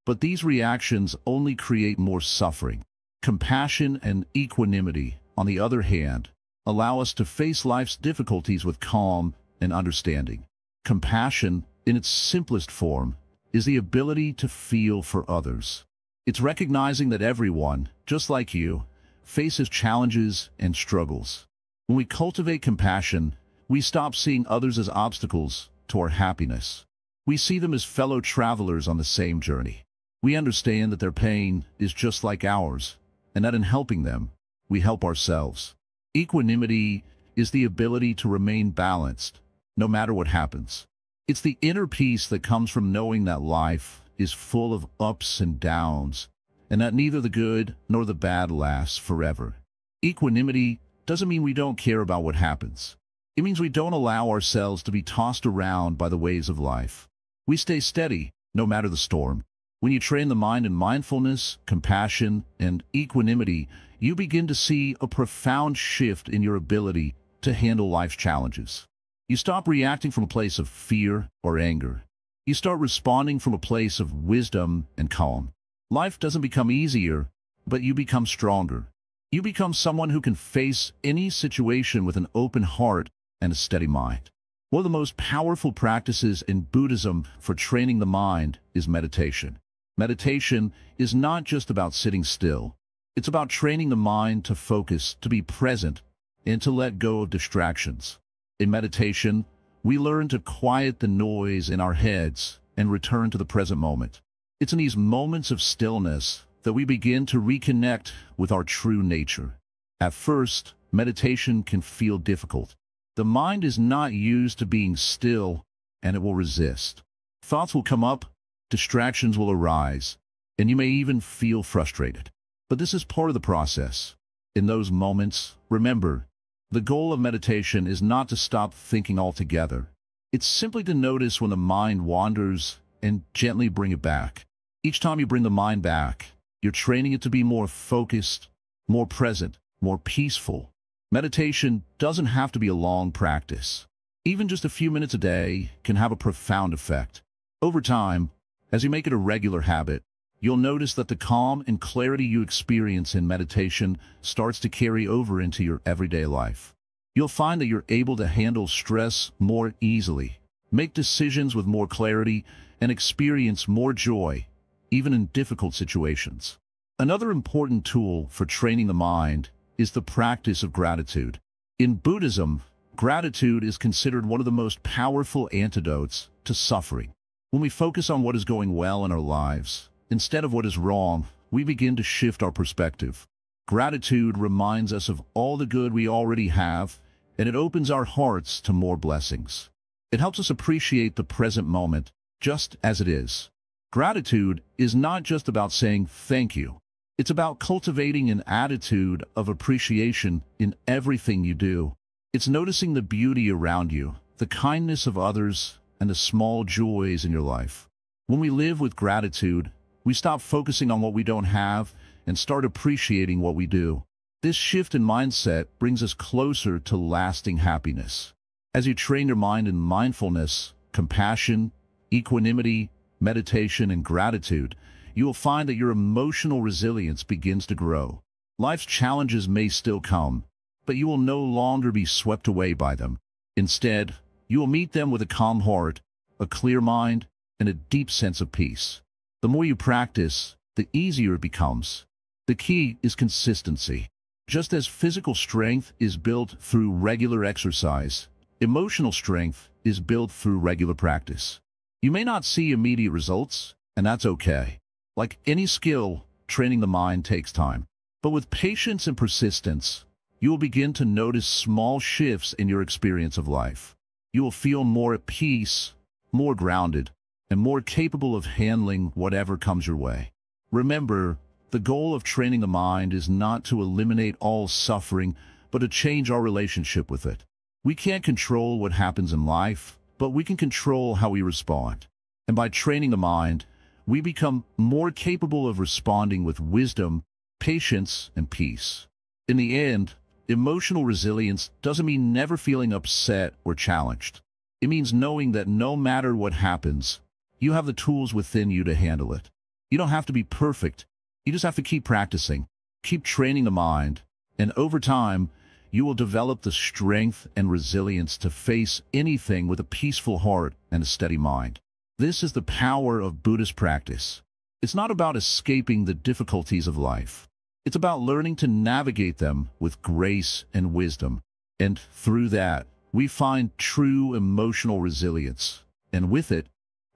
But these reactions only create more suffering. Compassion and equanimity, on the other hand, allow us to face life's difficulties with calm and understanding. Compassion, in its simplest form, is the ability to feel for others. It's recognizing that everyone, just like you, faces challenges and struggles. When we cultivate compassion, we stop seeing others as obstacles to our happiness. We see them as fellow travelers on the same journey. We understand that their pain is just like ours, and that in helping them, we help ourselves. Equanimity is the ability to remain balanced, no matter what happens. It's the inner peace that comes from knowing that life is full of ups and downs, and that neither the good nor the bad lasts forever. Equanimity doesn't mean we don't care about what happens. It means we don't allow ourselves to be tossed around by the waves of life. We stay steady, no matter the storm. When you train the mind in mindfulness, compassion, and equanimity, you begin to see a profound shift in your ability to handle life's challenges. You stop reacting from a place of fear or anger. You start responding from a place of wisdom and calm. Life doesn't become easier, but you become stronger. You become someone who can face any situation with an open heart and a steady mind. One of the most powerful practices in Buddhism for training the mind is meditation. Meditation is not just about sitting still. It's about training the mind to focus, to be present, and to let go of distractions. In meditation, we learn to quiet the noise in our heads and return to the present moment. It's in these moments of stillness that we begin to reconnect with our true nature. At first, meditation can feel difficult. The mind is not used to being still, and it will resist. Thoughts will come up, distractions will arise, and you may even feel frustrated. But this is part of the process. In those moments, remember, the goal of meditation is not to stop thinking altogether. It's simply to notice when the mind wanders and gently bring it back. Each time you bring the mind back, you're training it to be more focused, more present, more peaceful. Meditation doesn't have to be a long practice. Even just a few minutes a day can have a profound effect. Over time, as you make it a regular habit, you'll notice that the calm and clarity you experience in meditation starts to carry over into your everyday life. You'll find that you're able to handle stress more easily, make decisions with more clarity, and experience more joy, even in difficult situations. Another important tool for training the mind is the practice of gratitude. In Buddhism, gratitude is considered one of the most powerful antidotes to suffering. When we focus on what is going well in our lives, instead of what is wrong, we begin to shift our perspective. Gratitude reminds us of all the good we already have, and it opens our hearts to more blessings. It helps us appreciate the present moment, just as it is. Gratitude is not just about saying thank you. It's about cultivating an attitude of appreciation in everything you do. It's noticing the beauty around you, the kindness of others, and the small joys in your life. When we live with gratitude, we stop focusing on what we don't have and start appreciating what we do. This shift in mindset brings us closer to lasting happiness. As you train your mind in mindfulness, compassion, equanimity, meditation, and gratitude, you will find that your emotional resilience begins to grow. Life's challenges may still come, but you will no longer be swept away by them. Instead, you will meet them with a calm heart, a clear mind, and a deep sense of peace. The more you practice, the easier it becomes. The key is consistency. Just as physical strength is built through regular exercise, emotional strength is built through regular practice. You may not see immediate results, and that's okay. Like any skill, training the mind takes time. But with patience and persistence, you will begin to notice small shifts in your experience of life. You will feel more at peace, more grounded, and more capable of handling whatever comes your way. Remember, the goal of training the mind is not to eliminate all suffering, but to change our relationship with it. We can't control what happens in life, but we can control how we respond. And by training the mind, we become more capable of responding with wisdom, patience, and peace. In the end, emotional resilience doesn't mean never feeling upset or challenged. It means knowing that no matter what happens, you have the tools within you to handle it. You don't have to be perfect. You just have to keep practicing, keep training the mind, and over time, you will develop the strength and resilience to face anything with a peaceful heart and a steady mind. This is the power of Buddhist practice. It's not about escaping the difficulties of life. It's about learning to navigate them with grace and wisdom. And through that, we find true emotional resilience, and with it,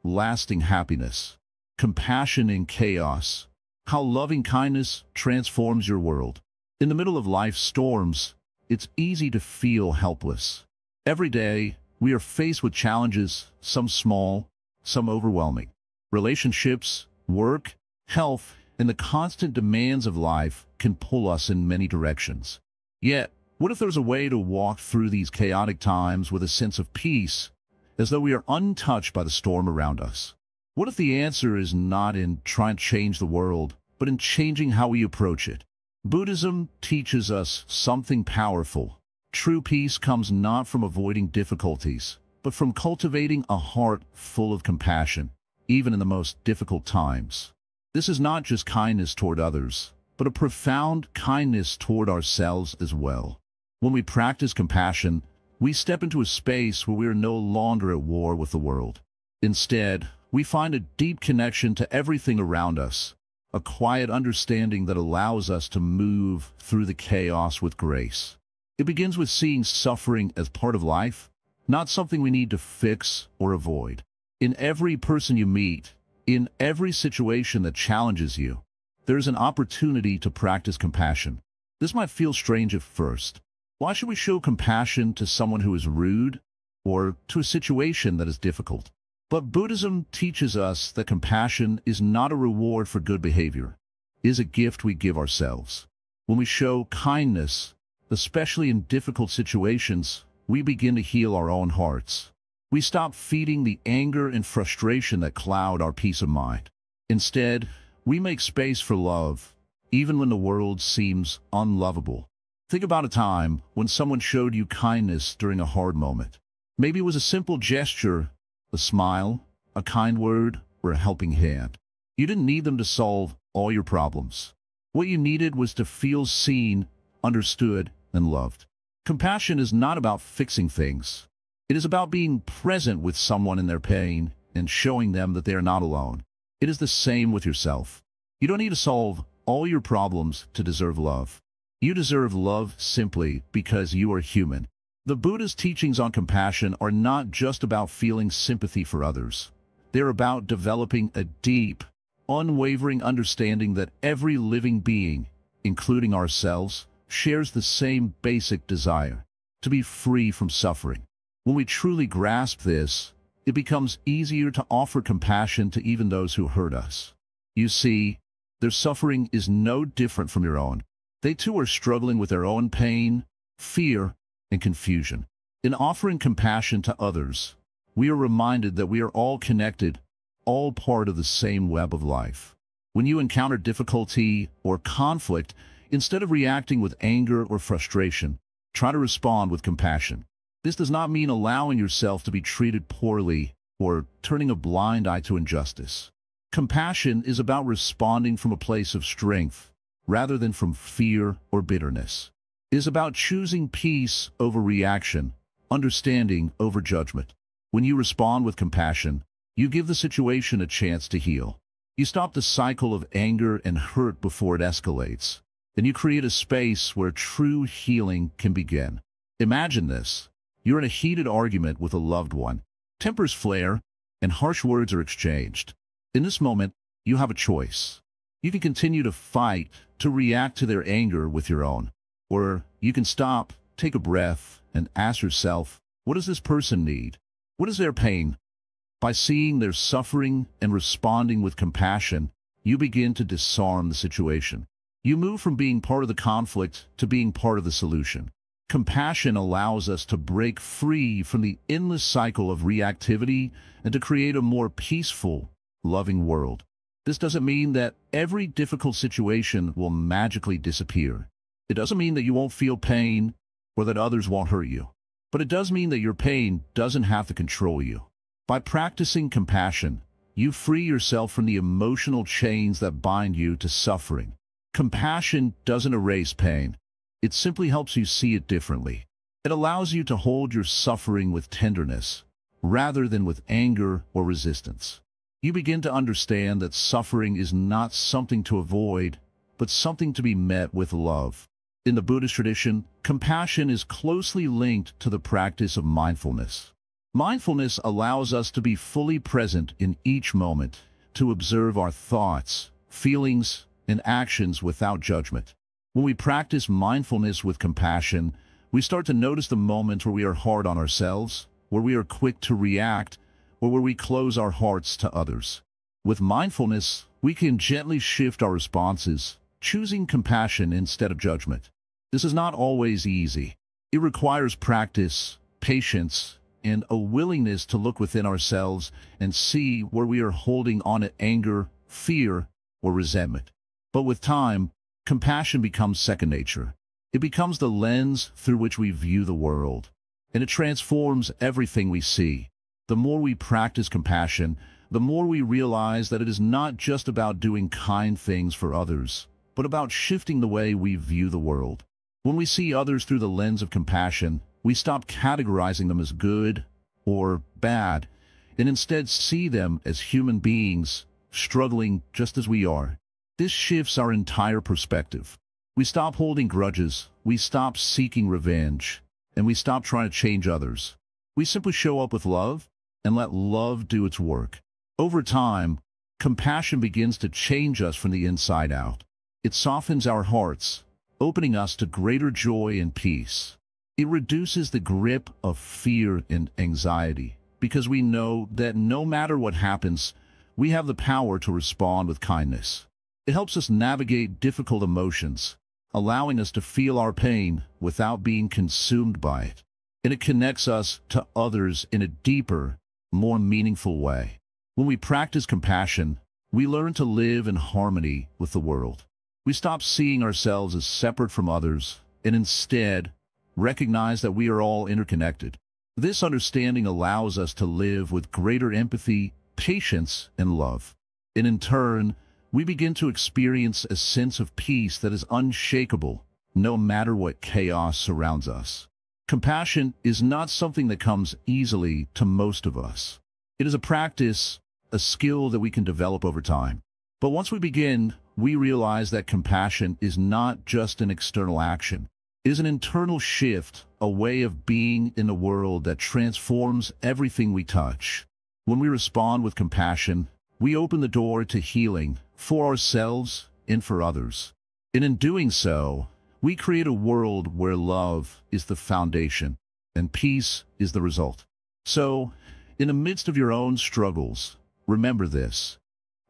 lasting happiness, compassion in chaos, how loving kindness transforms your world. In the middle of life's storms, it's easy to feel helpless. Every day, we are faced with challenges, some small, some overwhelming. Relationships, work, health, and the constant demands of life can pull us in many directions. Yet, what if there's a way to walk through these chaotic times with a sense of peace, as though we are untouched by the storm around us? What if the answer is not in trying to change the world, but in changing how we approach it? Buddhism teaches us something powerful. True peace comes not from avoiding difficulties, but from cultivating a heart full of compassion, even in the most difficult times. This is not just kindness toward others, but a profound kindness toward ourselves as well. When we practice compassion, we step into a space where we are no longer at war with the world. Instead, we find a deep connection to everything around us, a quiet understanding that allows us to move through the chaos with grace. It begins with seeing suffering as part of life, not something we need to fix or avoid. In every person you meet, in every situation that challenges you, there's an opportunity to practice compassion. This might feel strange at first. Why should we show compassion to someone who is rude or to a situation that is difficult? But Buddhism teaches us that compassion is not a reward for good behavior. It is a gift we give ourselves. When we show kindness, especially in difficult situations, we begin to heal our own hearts. We stop feeding the anger and frustration that cloud our peace of mind. Instead, we make space for love, even when the world seems unlovable. Think about a time when someone showed you kindness during a hard moment. Maybe it was a simple gesture, a smile, a kind word, or a helping hand. You didn't need them to solve all your problems. What you needed was to feel seen, understood, and loved. Compassion is not about fixing things. It is about being present with someone in their pain and showing them that they are not alone. It is the same with yourself. You don't need to solve all your problems to deserve love. You deserve love simply because you are human. The Buddha's teachings on compassion are not just about feeling sympathy for others. They're about developing a deep, unwavering understanding that every living being, including ourselves, shares the same basic desire, to be free from suffering. When we truly grasp this, it becomes easier to offer compassion to even those who hurt us. You see, their suffering is no different from your own. They too are struggling with their own pain, fear, and confusion. In offering compassion to others, we are reminded that we are all connected, all part of the same web of life. When you encounter difficulty or conflict, instead of reacting with anger or frustration, try to respond with compassion. This does not mean allowing yourself to be treated poorly or turning a blind eye to injustice. Compassion is about responding from a place of strength, rather than from fear or bitterness. It is about choosing peace over reaction, understanding over judgment. When you respond with compassion, you give the situation a chance to heal. You stop the cycle of anger and hurt before it escalates, and you create a space where true healing can begin. Imagine this. You're in a heated argument with a loved one. Tempers flare, and harsh words are exchanged. In this moment, you have a choice. You can continue to fight, to react to their anger with your own. Or you can stop, take a breath, and ask yourself, what does this person need? What is their pain? By seeing their suffering and responding with compassion, you begin to disarm the situation. You move from being part of the conflict to being part of the solution. Compassion allows us to break free from the endless cycle of reactivity and to create a more peaceful, loving world. This doesn't mean that every difficult situation will magically disappear. It doesn't mean that you won't feel pain or that others won't hurt you. But it does mean that your pain doesn't have to control you. By practicing compassion, you free yourself from the emotional chains that bind you to suffering. Compassion doesn't erase pain. It simply helps you see it differently. It allows you to hold your suffering with tenderness, rather than with anger or resistance. You begin to understand that suffering is not something to avoid, but something to be met with love. In the Buddhist tradition, compassion is closely linked to the practice of mindfulness. Mindfulness allows us to be fully present in each moment, to observe our thoughts, feelings, and actions without judgment. When we practice mindfulness with compassion, we start to notice the moments where we are hard on ourselves, where we are quick to react, or where we close our hearts to others. With mindfulness, we can gently shift our responses, choosing compassion instead of judgment. This is not always easy. It requires practice, patience, and a willingness to look within ourselves and see where we are holding on to anger, fear, or resentment. But with time, compassion becomes second nature. It becomes the lens through which we view the world, and it transforms everything we see. The more we practice compassion, the more we realize that it is not just about doing kind things for others, but about shifting the way we view the world. When we see others through the lens of compassion, we stop categorizing them as good or bad, and instead see them as human beings, struggling just as we are. This shifts our entire perspective. We stop holding grudges, we stop seeking revenge, and we stop trying to change others. We simply show up with love and let love do its work. Over time, compassion begins to change us from the inside out. It softens our hearts, opening us to greater joy and peace. It reduces the grip of fear and anxiety, because we know that no matter what happens, we have the power to respond with kindness. It helps us navigate difficult emotions, allowing us to feel our pain without being consumed by it. And it connects us to others in a deeper, more meaningful way. When we practice compassion, we learn to live in harmony with the world. We stop seeing ourselves as separate from others, and instead recognize that we are all interconnected. This understanding allows us to live with greater empathy, patience, and love. And in turn, we begin to experience a sense of peace that is unshakable, no matter what chaos surrounds us. Compassion is not something that comes easily to most of us. It is a practice, a skill that we can develop over time. But once we begin, we realize that compassion is not just an external action. It is an internal shift, a way of being in a world that transforms everything we touch. When we respond with compassion, we open the door to healing for ourselves and for others. And in doing so, we create a world where love is the foundation and peace is the result. So, in the midst of your own struggles, remember this.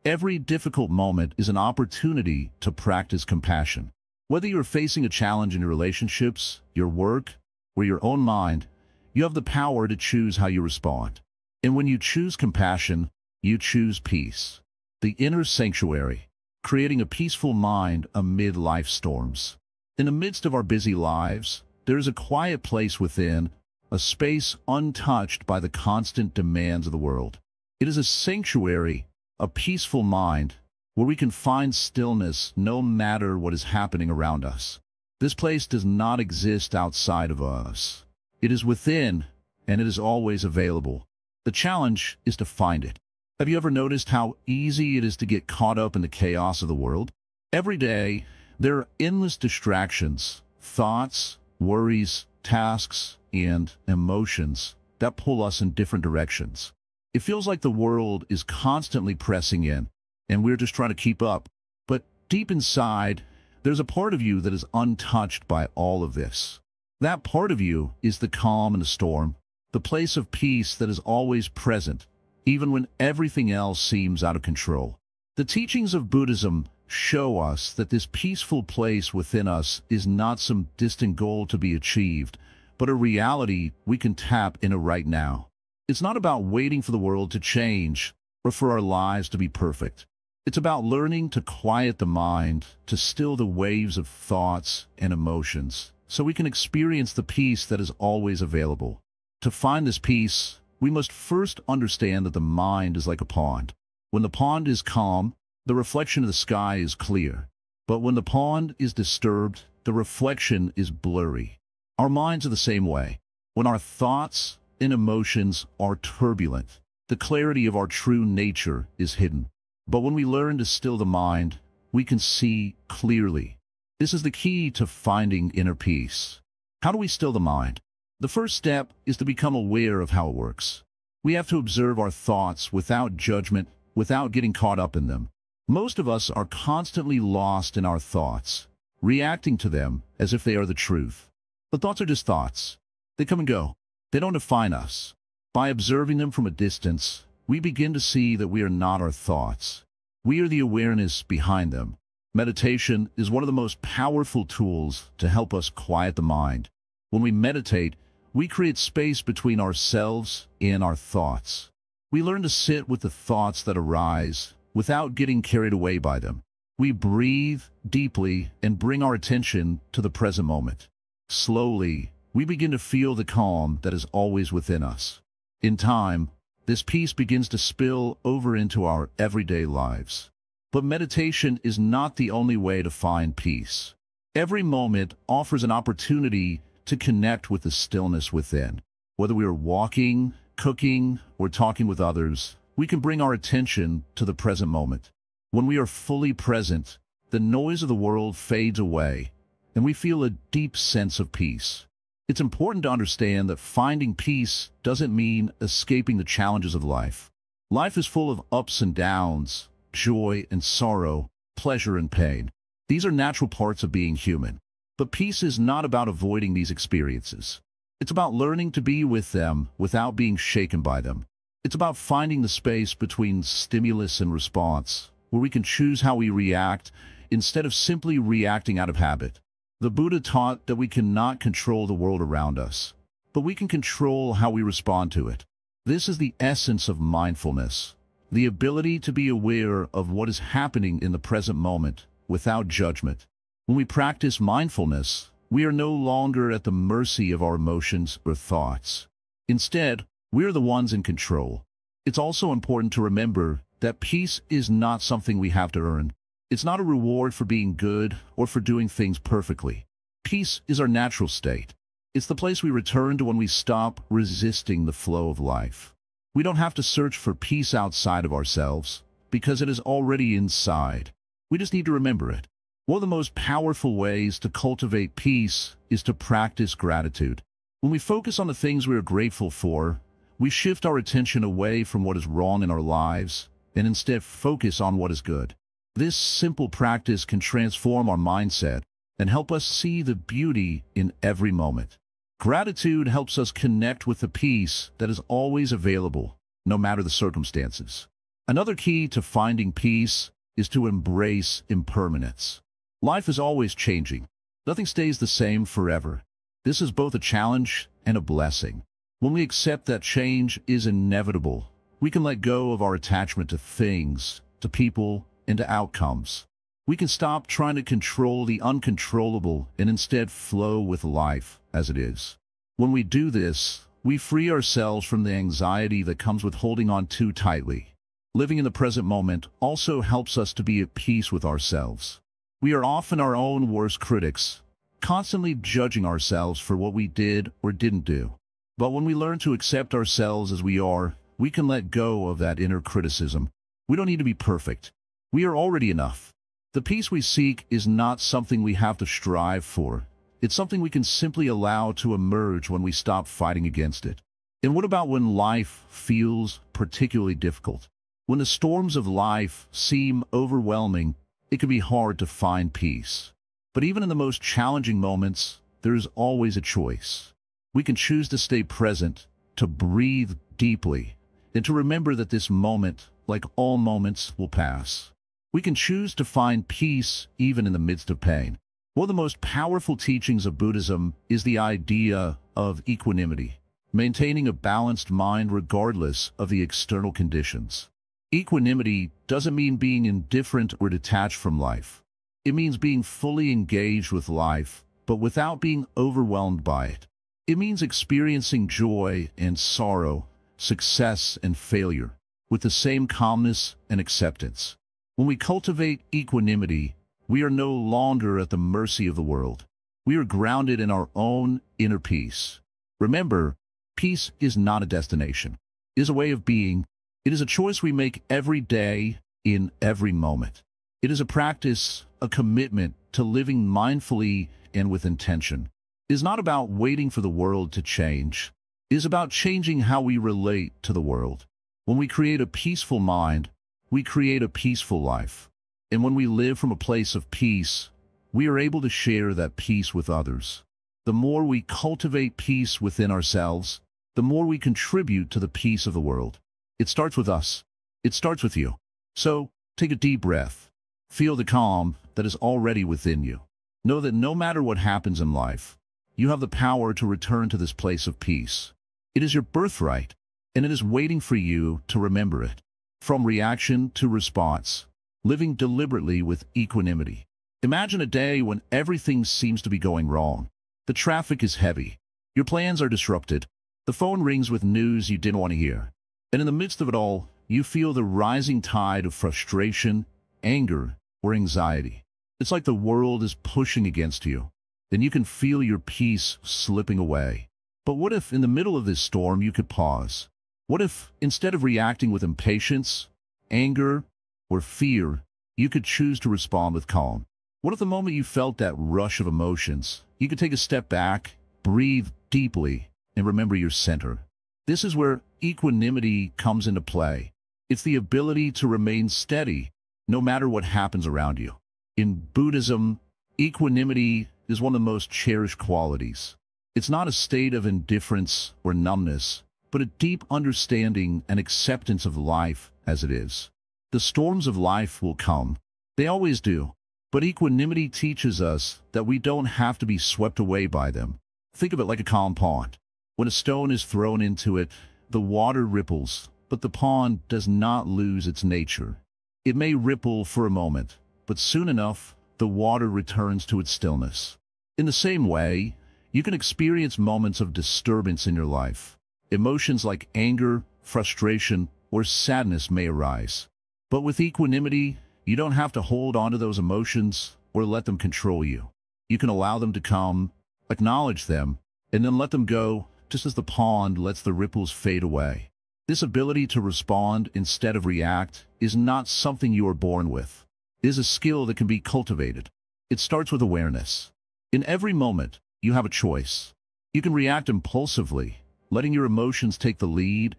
Every difficult moment is an opportunity to practice compassion. Whether you're facing a challenge in your relationships, your work, or your own mind, you have the power to choose how you respond. And when you choose compassion, you choose peace. The inner sanctuary, creating a peaceful mind amid life's storms. In the midst of our busy lives, there is a quiet place within, a space untouched by the constant demands of the world. It is a sanctuary, a peaceful mind, where we can find stillness no matter what is happening around us. This place does not exist outside of us. It is within, and it is always available. The challenge is to find it. Have you ever noticed how easy it is to get caught up in the chaos of the world? Every day, there are endless distractions, thoughts, worries, tasks, and emotions that pull us in different directions. It feels like the world is constantly pressing in, and we're just trying to keep up. But deep inside, there's a part of you that is untouched by all of this. That part of you is the calm in the storm, the place of peace that is always present, even when everything else seems out of control. The teachings of Buddhism show us that this peaceful place within us is not some distant goal to be achieved, but a reality we can tap into right now. It's not about waiting for the world to change or for our lives to be perfect. It's about learning to quiet the mind, to still the waves of thoughts and emotions, so we can experience the peace that is always available. To find this peace, we must first understand that the mind is like a pond. When the pond is calm, the reflection of the sky is clear. But when the pond is disturbed, the reflection is blurry. Our minds are the same way. When our thoughts and emotions are turbulent, the clarity of our true nature is hidden. But when we learn to still the mind, we can see clearly. This is the key to finding inner peace. How do we still the mind? The first step is to become aware of how it works. We have to observe our thoughts without judgment, without getting caught up in them. Most of us are constantly lost in our thoughts, reacting to them as if they are the truth. But thoughts are just thoughts. They come and go. They don't define us. By observing them from a distance, we begin to see that we are not our thoughts. We are the awareness behind them. Meditation is one of the most powerful tools to help us quiet the mind. When we meditate, we create space between ourselves and our thoughts. We learn to sit with the thoughts that arise without getting carried away by them. We breathe deeply and bring our attention to the present moment. Slowly, we begin to feel the calm that is always within us. In time, this peace begins to spill over into our everyday lives. But meditation is not the only way to find peace. Every moment offers an opportunity to connect with the stillness within. Whether we are walking, cooking, or talking with others, we can bring our attention to the present moment. When we are fully present, the noise of the world fades away, and we feel a deep sense of peace. It's important to understand that finding peace doesn't mean escaping the challenges of life. Life is full of ups and downs, joy and sorrow, pleasure and pain. These are natural parts of being human. But peace is not about avoiding these experiences. It's about learning to be with them without being shaken by them. It's about finding the space between stimulus and response, where we can choose how we react instead of simply reacting out of habit. The Buddha taught that we cannot control the world around us, but we can control how we respond to it. This is the essence of mindfulness, the ability to be aware of what is happening in the present moment without judgment. When we practice mindfulness, we are no longer at the mercy of our emotions or thoughts. Instead, we are the ones in control. It's also important to remember that peace is not something we have to earn. It's not a reward for being good or for doing things perfectly. Peace is our natural state. It's the place we return to when we stop resisting the flow of life. We don't have to search for peace outside of ourselves, because it is already inside. We just need to remember it. One of the most powerful ways to cultivate peace is to practice gratitude. When we focus on the things we are grateful for, we shift our attention away from what is wrong in our lives and instead focus on what is good. This simple practice can transform our mindset and help us see the beauty in every moment. Gratitude helps us connect with the peace that is always available, no matter the circumstances. Another key to finding peace is to embrace impermanence. Life is always changing. Nothing stays the same forever. This is both a challenge and a blessing. When we accept that change is inevitable, we can let go of our attachment to things, to people, and to outcomes. We can stop trying to control the uncontrollable and instead flow with life as it is. When we do this, we free ourselves from the anxiety that comes with holding on too tightly. Living in the present moment also helps us to be at peace with ourselves. We are often our own worst critics, constantly judging ourselves for what we did or didn't do. But when we learn to accept ourselves as we are, we can let go of that inner criticism. We don't need to be perfect. We are already enough. The peace we seek is not something we have to strive for. It's something we can simply allow to emerge when we stop fighting against it. And what about when life feels particularly difficult? When the storms of life seem overwhelming, it can be hard to find peace. But even in the most challenging moments, there is always a choice. We can choose to stay present, to breathe deeply, and to remember that this moment, like all moments, will pass. We can choose to find peace even in the midst of pain. One of the most powerful teachings of Buddhism is the idea of equanimity, maintaining a balanced mind regardless of the external conditions. Equanimity doesn't mean being indifferent or detached from life. It means being fully engaged with life, but without being overwhelmed by it. It means experiencing joy and sorrow, success and failure, with the same calmness and acceptance. When we cultivate equanimity, we are no longer at the mercy of the world. We are grounded in our own inner peace. Remember, peace is not a destination. It is a way of being. It is a choice we make every day, in every moment. It is a practice, a commitment to living mindfully and with intention. It is not about waiting for the world to change. It is about changing how we relate to the world. When we create a peaceful mind, we create a peaceful life. And when we live from a place of peace, we are able to share that peace with others. The more we cultivate peace within ourselves, the more we contribute to the peace of the world. It starts with us. It starts with you. So, take a deep breath. Feel the calm that is already within you. Know that no matter what happens in life, you have the power to return to this place of peace. It is your birthright, and it is waiting for you to remember it. From reaction to response, living deliberately with equanimity. Imagine a day when everything seems to be going wrong. The traffic is heavy. Your plans are disrupted. The phone rings with news you didn't want to hear. And in the midst of it all, you feel the rising tide of frustration, anger, or anxiety. It's like the world is pushing against you. Then you can feel your peace slipping away. But what if in the middle of this storm you could pause? What if, instead of reacting with impatience, anger, or fear, you could choose to respond with calm. What if the moment you felt that rush of emotions, you could take a step back, breathe deeply, and remember your center? This is where equanimity comes into play. It's the ability to remain steady, no matter what happens around you. In Buddhism, equanimity is one of the most cherished qualities. It's not a state of indifference or numbness, but a deep understanding and acceptance of life as it is. The storms of life will come. They always do. But equanimity teaches us that we don't have to be swept away by them. Think of it like a calm pond. When a stone is thrown into it, the water ripples, but the pond does not lose its nature. It may ripple for a moment, but soon enough, the water returns to its stillness. In the same way, you can experience moments of disturbance in your life. Emotions like anger, frustration, or sadness may arise. But with equanimity, you don't have to hold on to those emotions or let them control you. You can allow them to come, acknowledge them, and then let them go, just as the pond lets the ripples fade away. This ability to respond instead of react is not something you are born with. It is a skill that can be cultivated. It starts with awareness. In every moment, you have a choice. You can react impulsively, letting your emotions take the lead,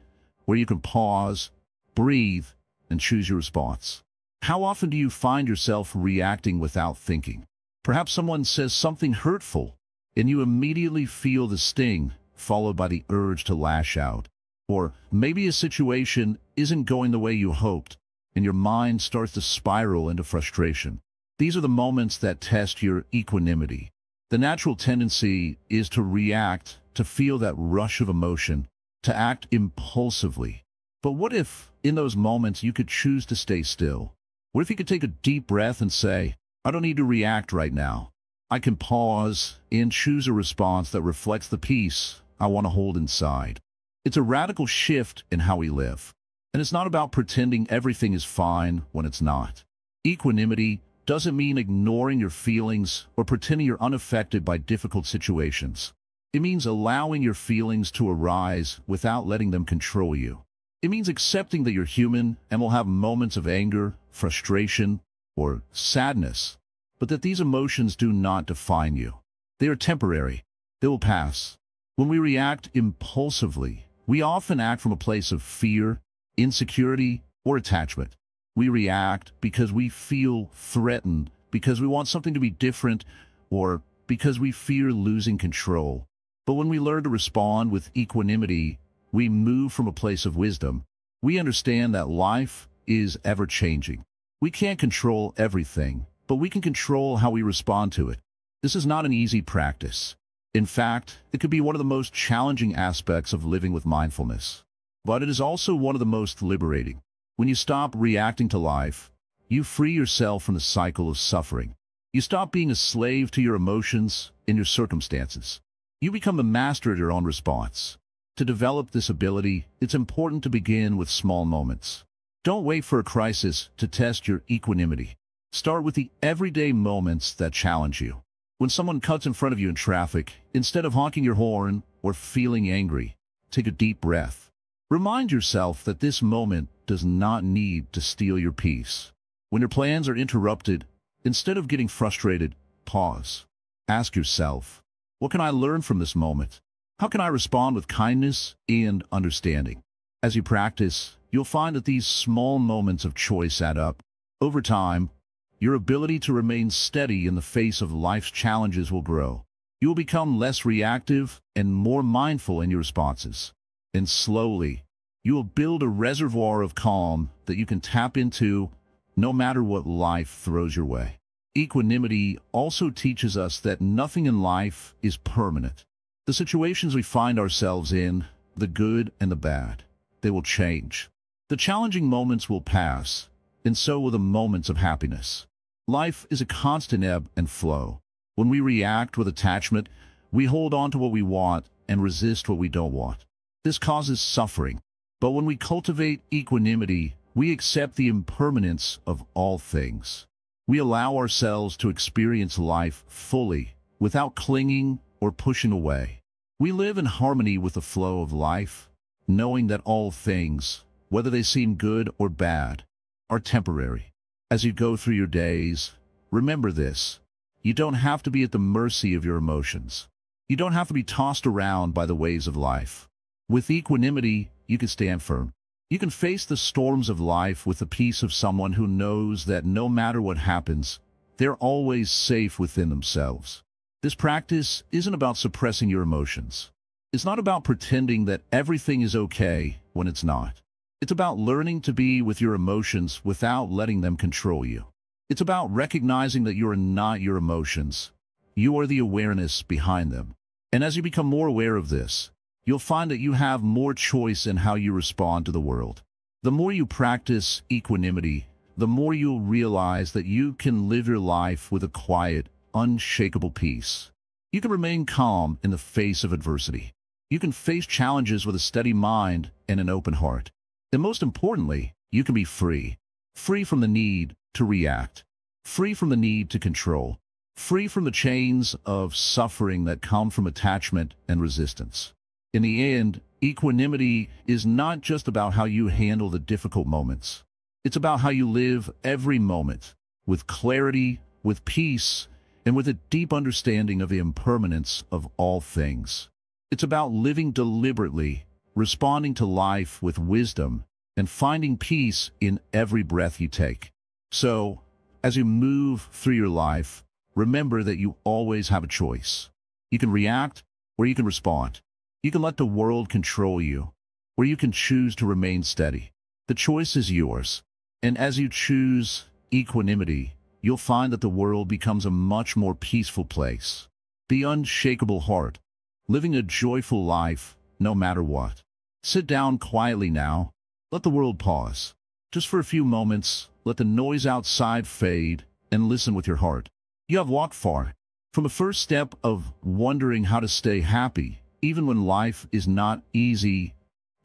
or you can pause, breathe, and choose your response. How often do you find yourself reacting without thinking? Perhaps someone says something hurtful, and you immediately feel the sting, followed by the urge to lash out. Or maybe a situation isn't going the way you hoped, and your mind starts to spiral into frustration. These are the moments that test your equanimity. The natural tendency is to react, to feel that rush of emotion, to act impulsively. But what if, in those moments, you could choose to stay still? What if you could take a deep breath and say, I don't need to react right now. I can pause and choose a response that reflects the peace I want to hold inside. It's a radical shift in how we live. And it's not about pretending everything is fine when it's not. Equanimity doesn't mean ignoring your feelings or pretending you're unaffected by difficult situations. It means allowing your feelings to arise without letting them control you. It means accepting that you're human and will have moments of anger, frustration, or sadness, but that these emotions do not define you. They are temporary. They will pass. When we react impulsively, we often act from a place of fear, insecurity, or attachment. We react because we feel threatened, because we want something to be different, or because we fear losing control. But when we learn to respond with equanimity, we move from a place of wisdom. We understand that life is ever-changing. We can't control everything, but we can control how we respond to it. This is not an easy practice. In fact, it could be one of the most challenging aspects of living with mindfulness. But it is also one of the most liberating. When you stop reacting to life, you free yourself from the cycle of suffering. You stop being a slave to your emotions and your circumstances. You become the master of your own response. To develop this ability, it's important to begin with small moments. Don't wait for a crisis to test your equanimity. Start with the everyday moments that challenge you. When someone cuts in front of you in traffic, instead of honking your horn or feeling angry, take a deep breath. Remind yourself that this moment does not need to steal your peace. When your plans are interrupted, instead of getting frustrated, pause. Ask yourself, what can I learn from this moment? How can I respond with kindness and understanding? As you practice, you'll find that these small moments of choice add up. Over time, your ability to remain steady in the face of life's challenges will grow. You will become less reactive and more mindful in your responses. And slowly, you will build a reservoir of calm that you can tap into no matter what life throws your way. Equanimity also teaches us that nothing in life is permanent. The situations we find ourselves in, the good and the bad, they will change. The challenging moments will pass, and so will the moments of happiness. Life is a constant ebb and flow. When we react with attachment, we hold on to what we want and resist what we don't want. This causes suffering. But when we cultivate equanimity, we accept the impermanence of all things. We allow ourselves to experience life fully, without clinging or pushing away. We live in harmony with the flow of life, knowing that all things, whether they seem good or bad, are temporary. As you go through your days, remember this. You don't have to be at the mercy of your emotions. You don't have to be tossed around by the waves of life. With equanimity, you can stand firm. You can face the storms of life with the peace of someone who knows that no matter what happens, they're always safe within themselves. This practice isn't about suppressing your emotions. It's not about pretending that everything is okay when it's not. It's about learning to be with your emotions without letting them control you. It's about recognizing that you are not your emotions. You are the awareness behind them. And as you become more aware of this, you'll find that you have more choice in how you respond to the world. The more you practice equanimity, the more you'll realize that you can live your life with a quiet, unshakable peace. You can remain calm in the face of adversity. You can face challenges with a steady mind and an open heart. And most importantly, you can be free. Free from the need to react. Free from the need to control. Free from the chains of suffering that come from attachment and resistance. In the end, equanimity is not just about how you handle the difficult moments. It's about how you live every moment, with clarity, with peace, and with a deep understanding of the impermanence of all things. It's about living deliberately, responding to life with wisdom, and finding peace in every breath you take. So, as you move through your life, remember that you always have a choice. You can react, or you can respond. You can let the world control you, or you can choose to remain steady. The choice is yours. And as you choose equanimity, you'll find that the world becomes a much more peaceful place. The unshakable heart, living a joyful life no matter what. Sit down quietly now. Let the world pause. Just for a few moments, let the noise outside fade and listen with your heart. You have walked far. From the first step of wondering how to stay happy, even when life is not easy,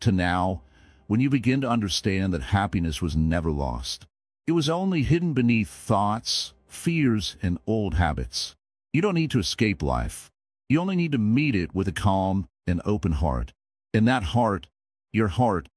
to now, when you begin to understand that happiness was never lost. It was only hidden beneath thoughts, fears, and old habits. You don't need to escape life. You only need to meet it with a calm and open heart. And that heart, your heart,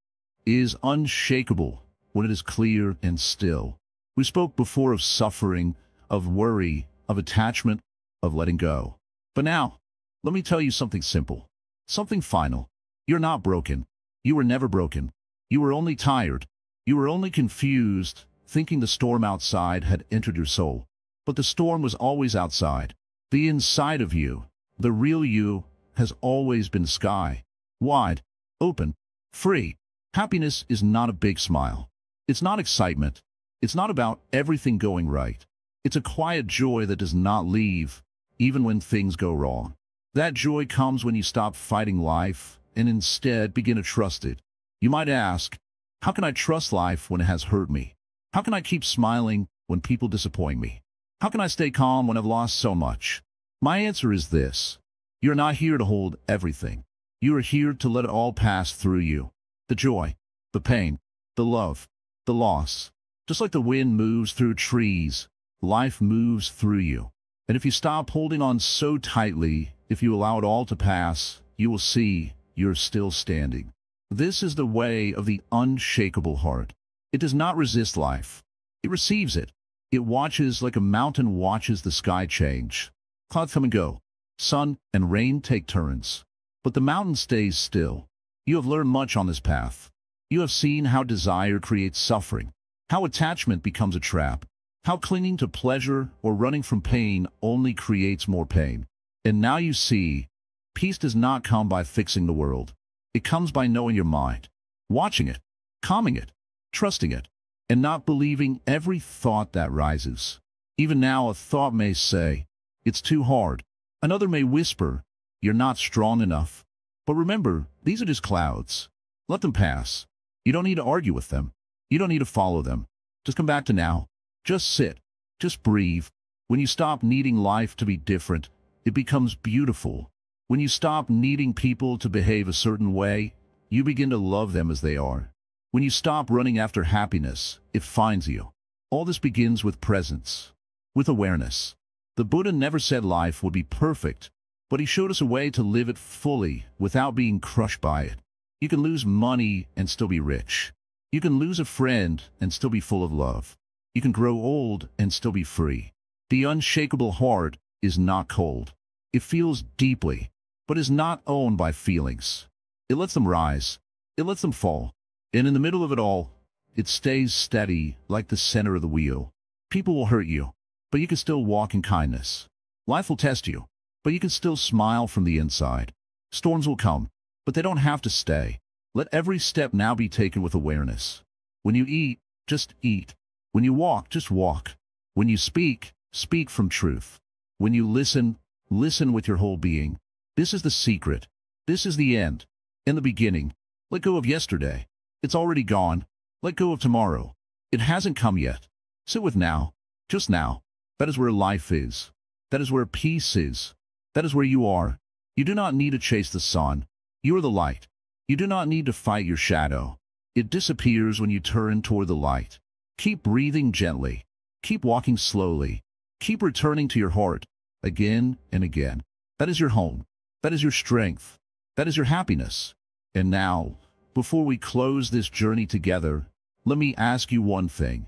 is unshakable when it is clear and still. We spoke before of suffering, of worry, of attachment, of letting go. But now, let me tell you something simple, something final. You're not broken. You were never broken. You were only tired. You were only confused, thinking the storm outside had entered your soul. But the storm was always outside. The inside of you, the real you, has always been sky. Wide, open, free. Happiness is not a big smile. It's not excitement. It's not about everything going right. It's a quiet joy that does not leave, even when things go wrong. That joy comes when you stop fighting life and instead begin to trust it. You might ask, how can I trust life when it has hurt me? How can I keep smiling when people disappoint me? How can I stay calm when I've lost so much? My answer is this. You're not here to hold everything. You are here to let it all pass through you. The joy, the pain, the love, the loss. Just like the wind moves through trees, life moves through you. And if you stop holding on so tightly, if you allow it all to pass, you will see you're still standing. This is the way of the unshakable heart. It does not resist life. It receives it. It watches like a mountain watches the sky change. Clouds come and go. Sun and rain take turns. But the mountain stays still. You have learned much on this path. You have seen how desire creates suffering, how attachment becomes a trap, how clinging to pleasure or running from pain only creates more pain. And now you see, peace does not come by fixing the world. It comes by knowing your mind, watching it, calming it, trusting it, and not believing every thought that rises. Even now a thought may say, it's too hard. Another may whisper, you're not strong enough. But remember, these are just clouds. Let them pass. You don't need to argue with them. You don't need to follow them. Just come back to now. Just sit. Just breathe. When you stop needing life to be different, it becomes beautiful. When you stop needing people to behave a certain way, you begin to love them as they are. When you stop running after happiness, it finds you. All this begins with presence, with awareness. The Buddha never said life would be perfect, but he showed us a way to live it fully without being crushed by it. You can lose money and still be rich. You can lose a friend and still be full of love. You can grow old and still be free. The unshakable heart is not cold. It feels deeply, but is not owned by feelings. It lets them rise. It lets them fall. And in the middle of it all, it stays steady like the center of the wheel. People will hurt you, but you can still walk in kindness. Life will test you, but you can still smile from the inside. Storms will come, but they don't have to stay. Let every step now be taken with awareness. When you eat, just eat. When you walk, just walk. When you speak, speak from truth. When you listen, listen with your whole being. This is the secret. This is the end. In the beginning, let go of yesterday. It's already gone. Let go of tomorrow. It hasn't come yet. Sit with now, just now. That is where life is. That is where peace is. That is where you are. You do not need to chase the sun. You are the light. You do not need to fight your shadow. It disappears when you turn toward the light. Keep breathing gently. Keep walking slowly. Keep returning to your heart again and again. That is your home. That is your strength. That is your happiness. And now, before we close this journey together, let me ask you one thing.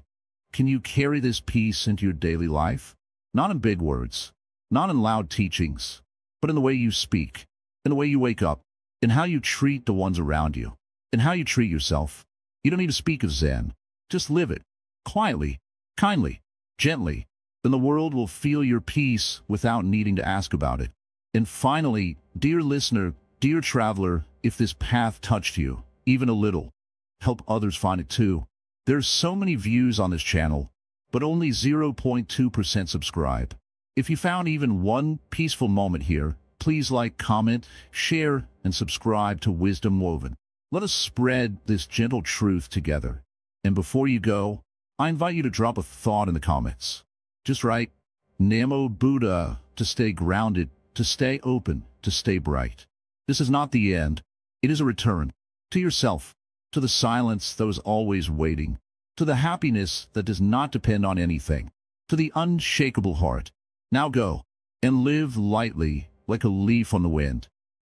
Can you carry this peace into your daily life? Not in big words, not in loud teachings, but in the way you speak, in the way you wake up, in how you treat the ones around you, in how you treat yourself. You don't need to speak of Zen. Just live it. Quietly, kindly, gently. Then the world will feel your peace without needing to ask about it. And finally, dear listener, dear traveler, if this path touched you, even a little, help others find it too. There's so many views on this channel, but only 0.2% subscribe. If you found even one peaceful moment here, please like, comment, share, and subscribe to Wisdom Woven. Let us spread this gentle truth together. And before you go, I invite you to drop a thought in the comments. Just write, Namo Buddha, to stay grounded, to stay open, to stay bright. This is not the end. It is a return to yourself, to the silence that was always waiting, to the happiness that does not depend on anything, to the unshakable heart. Now go and live lightly like a leaf on the wind.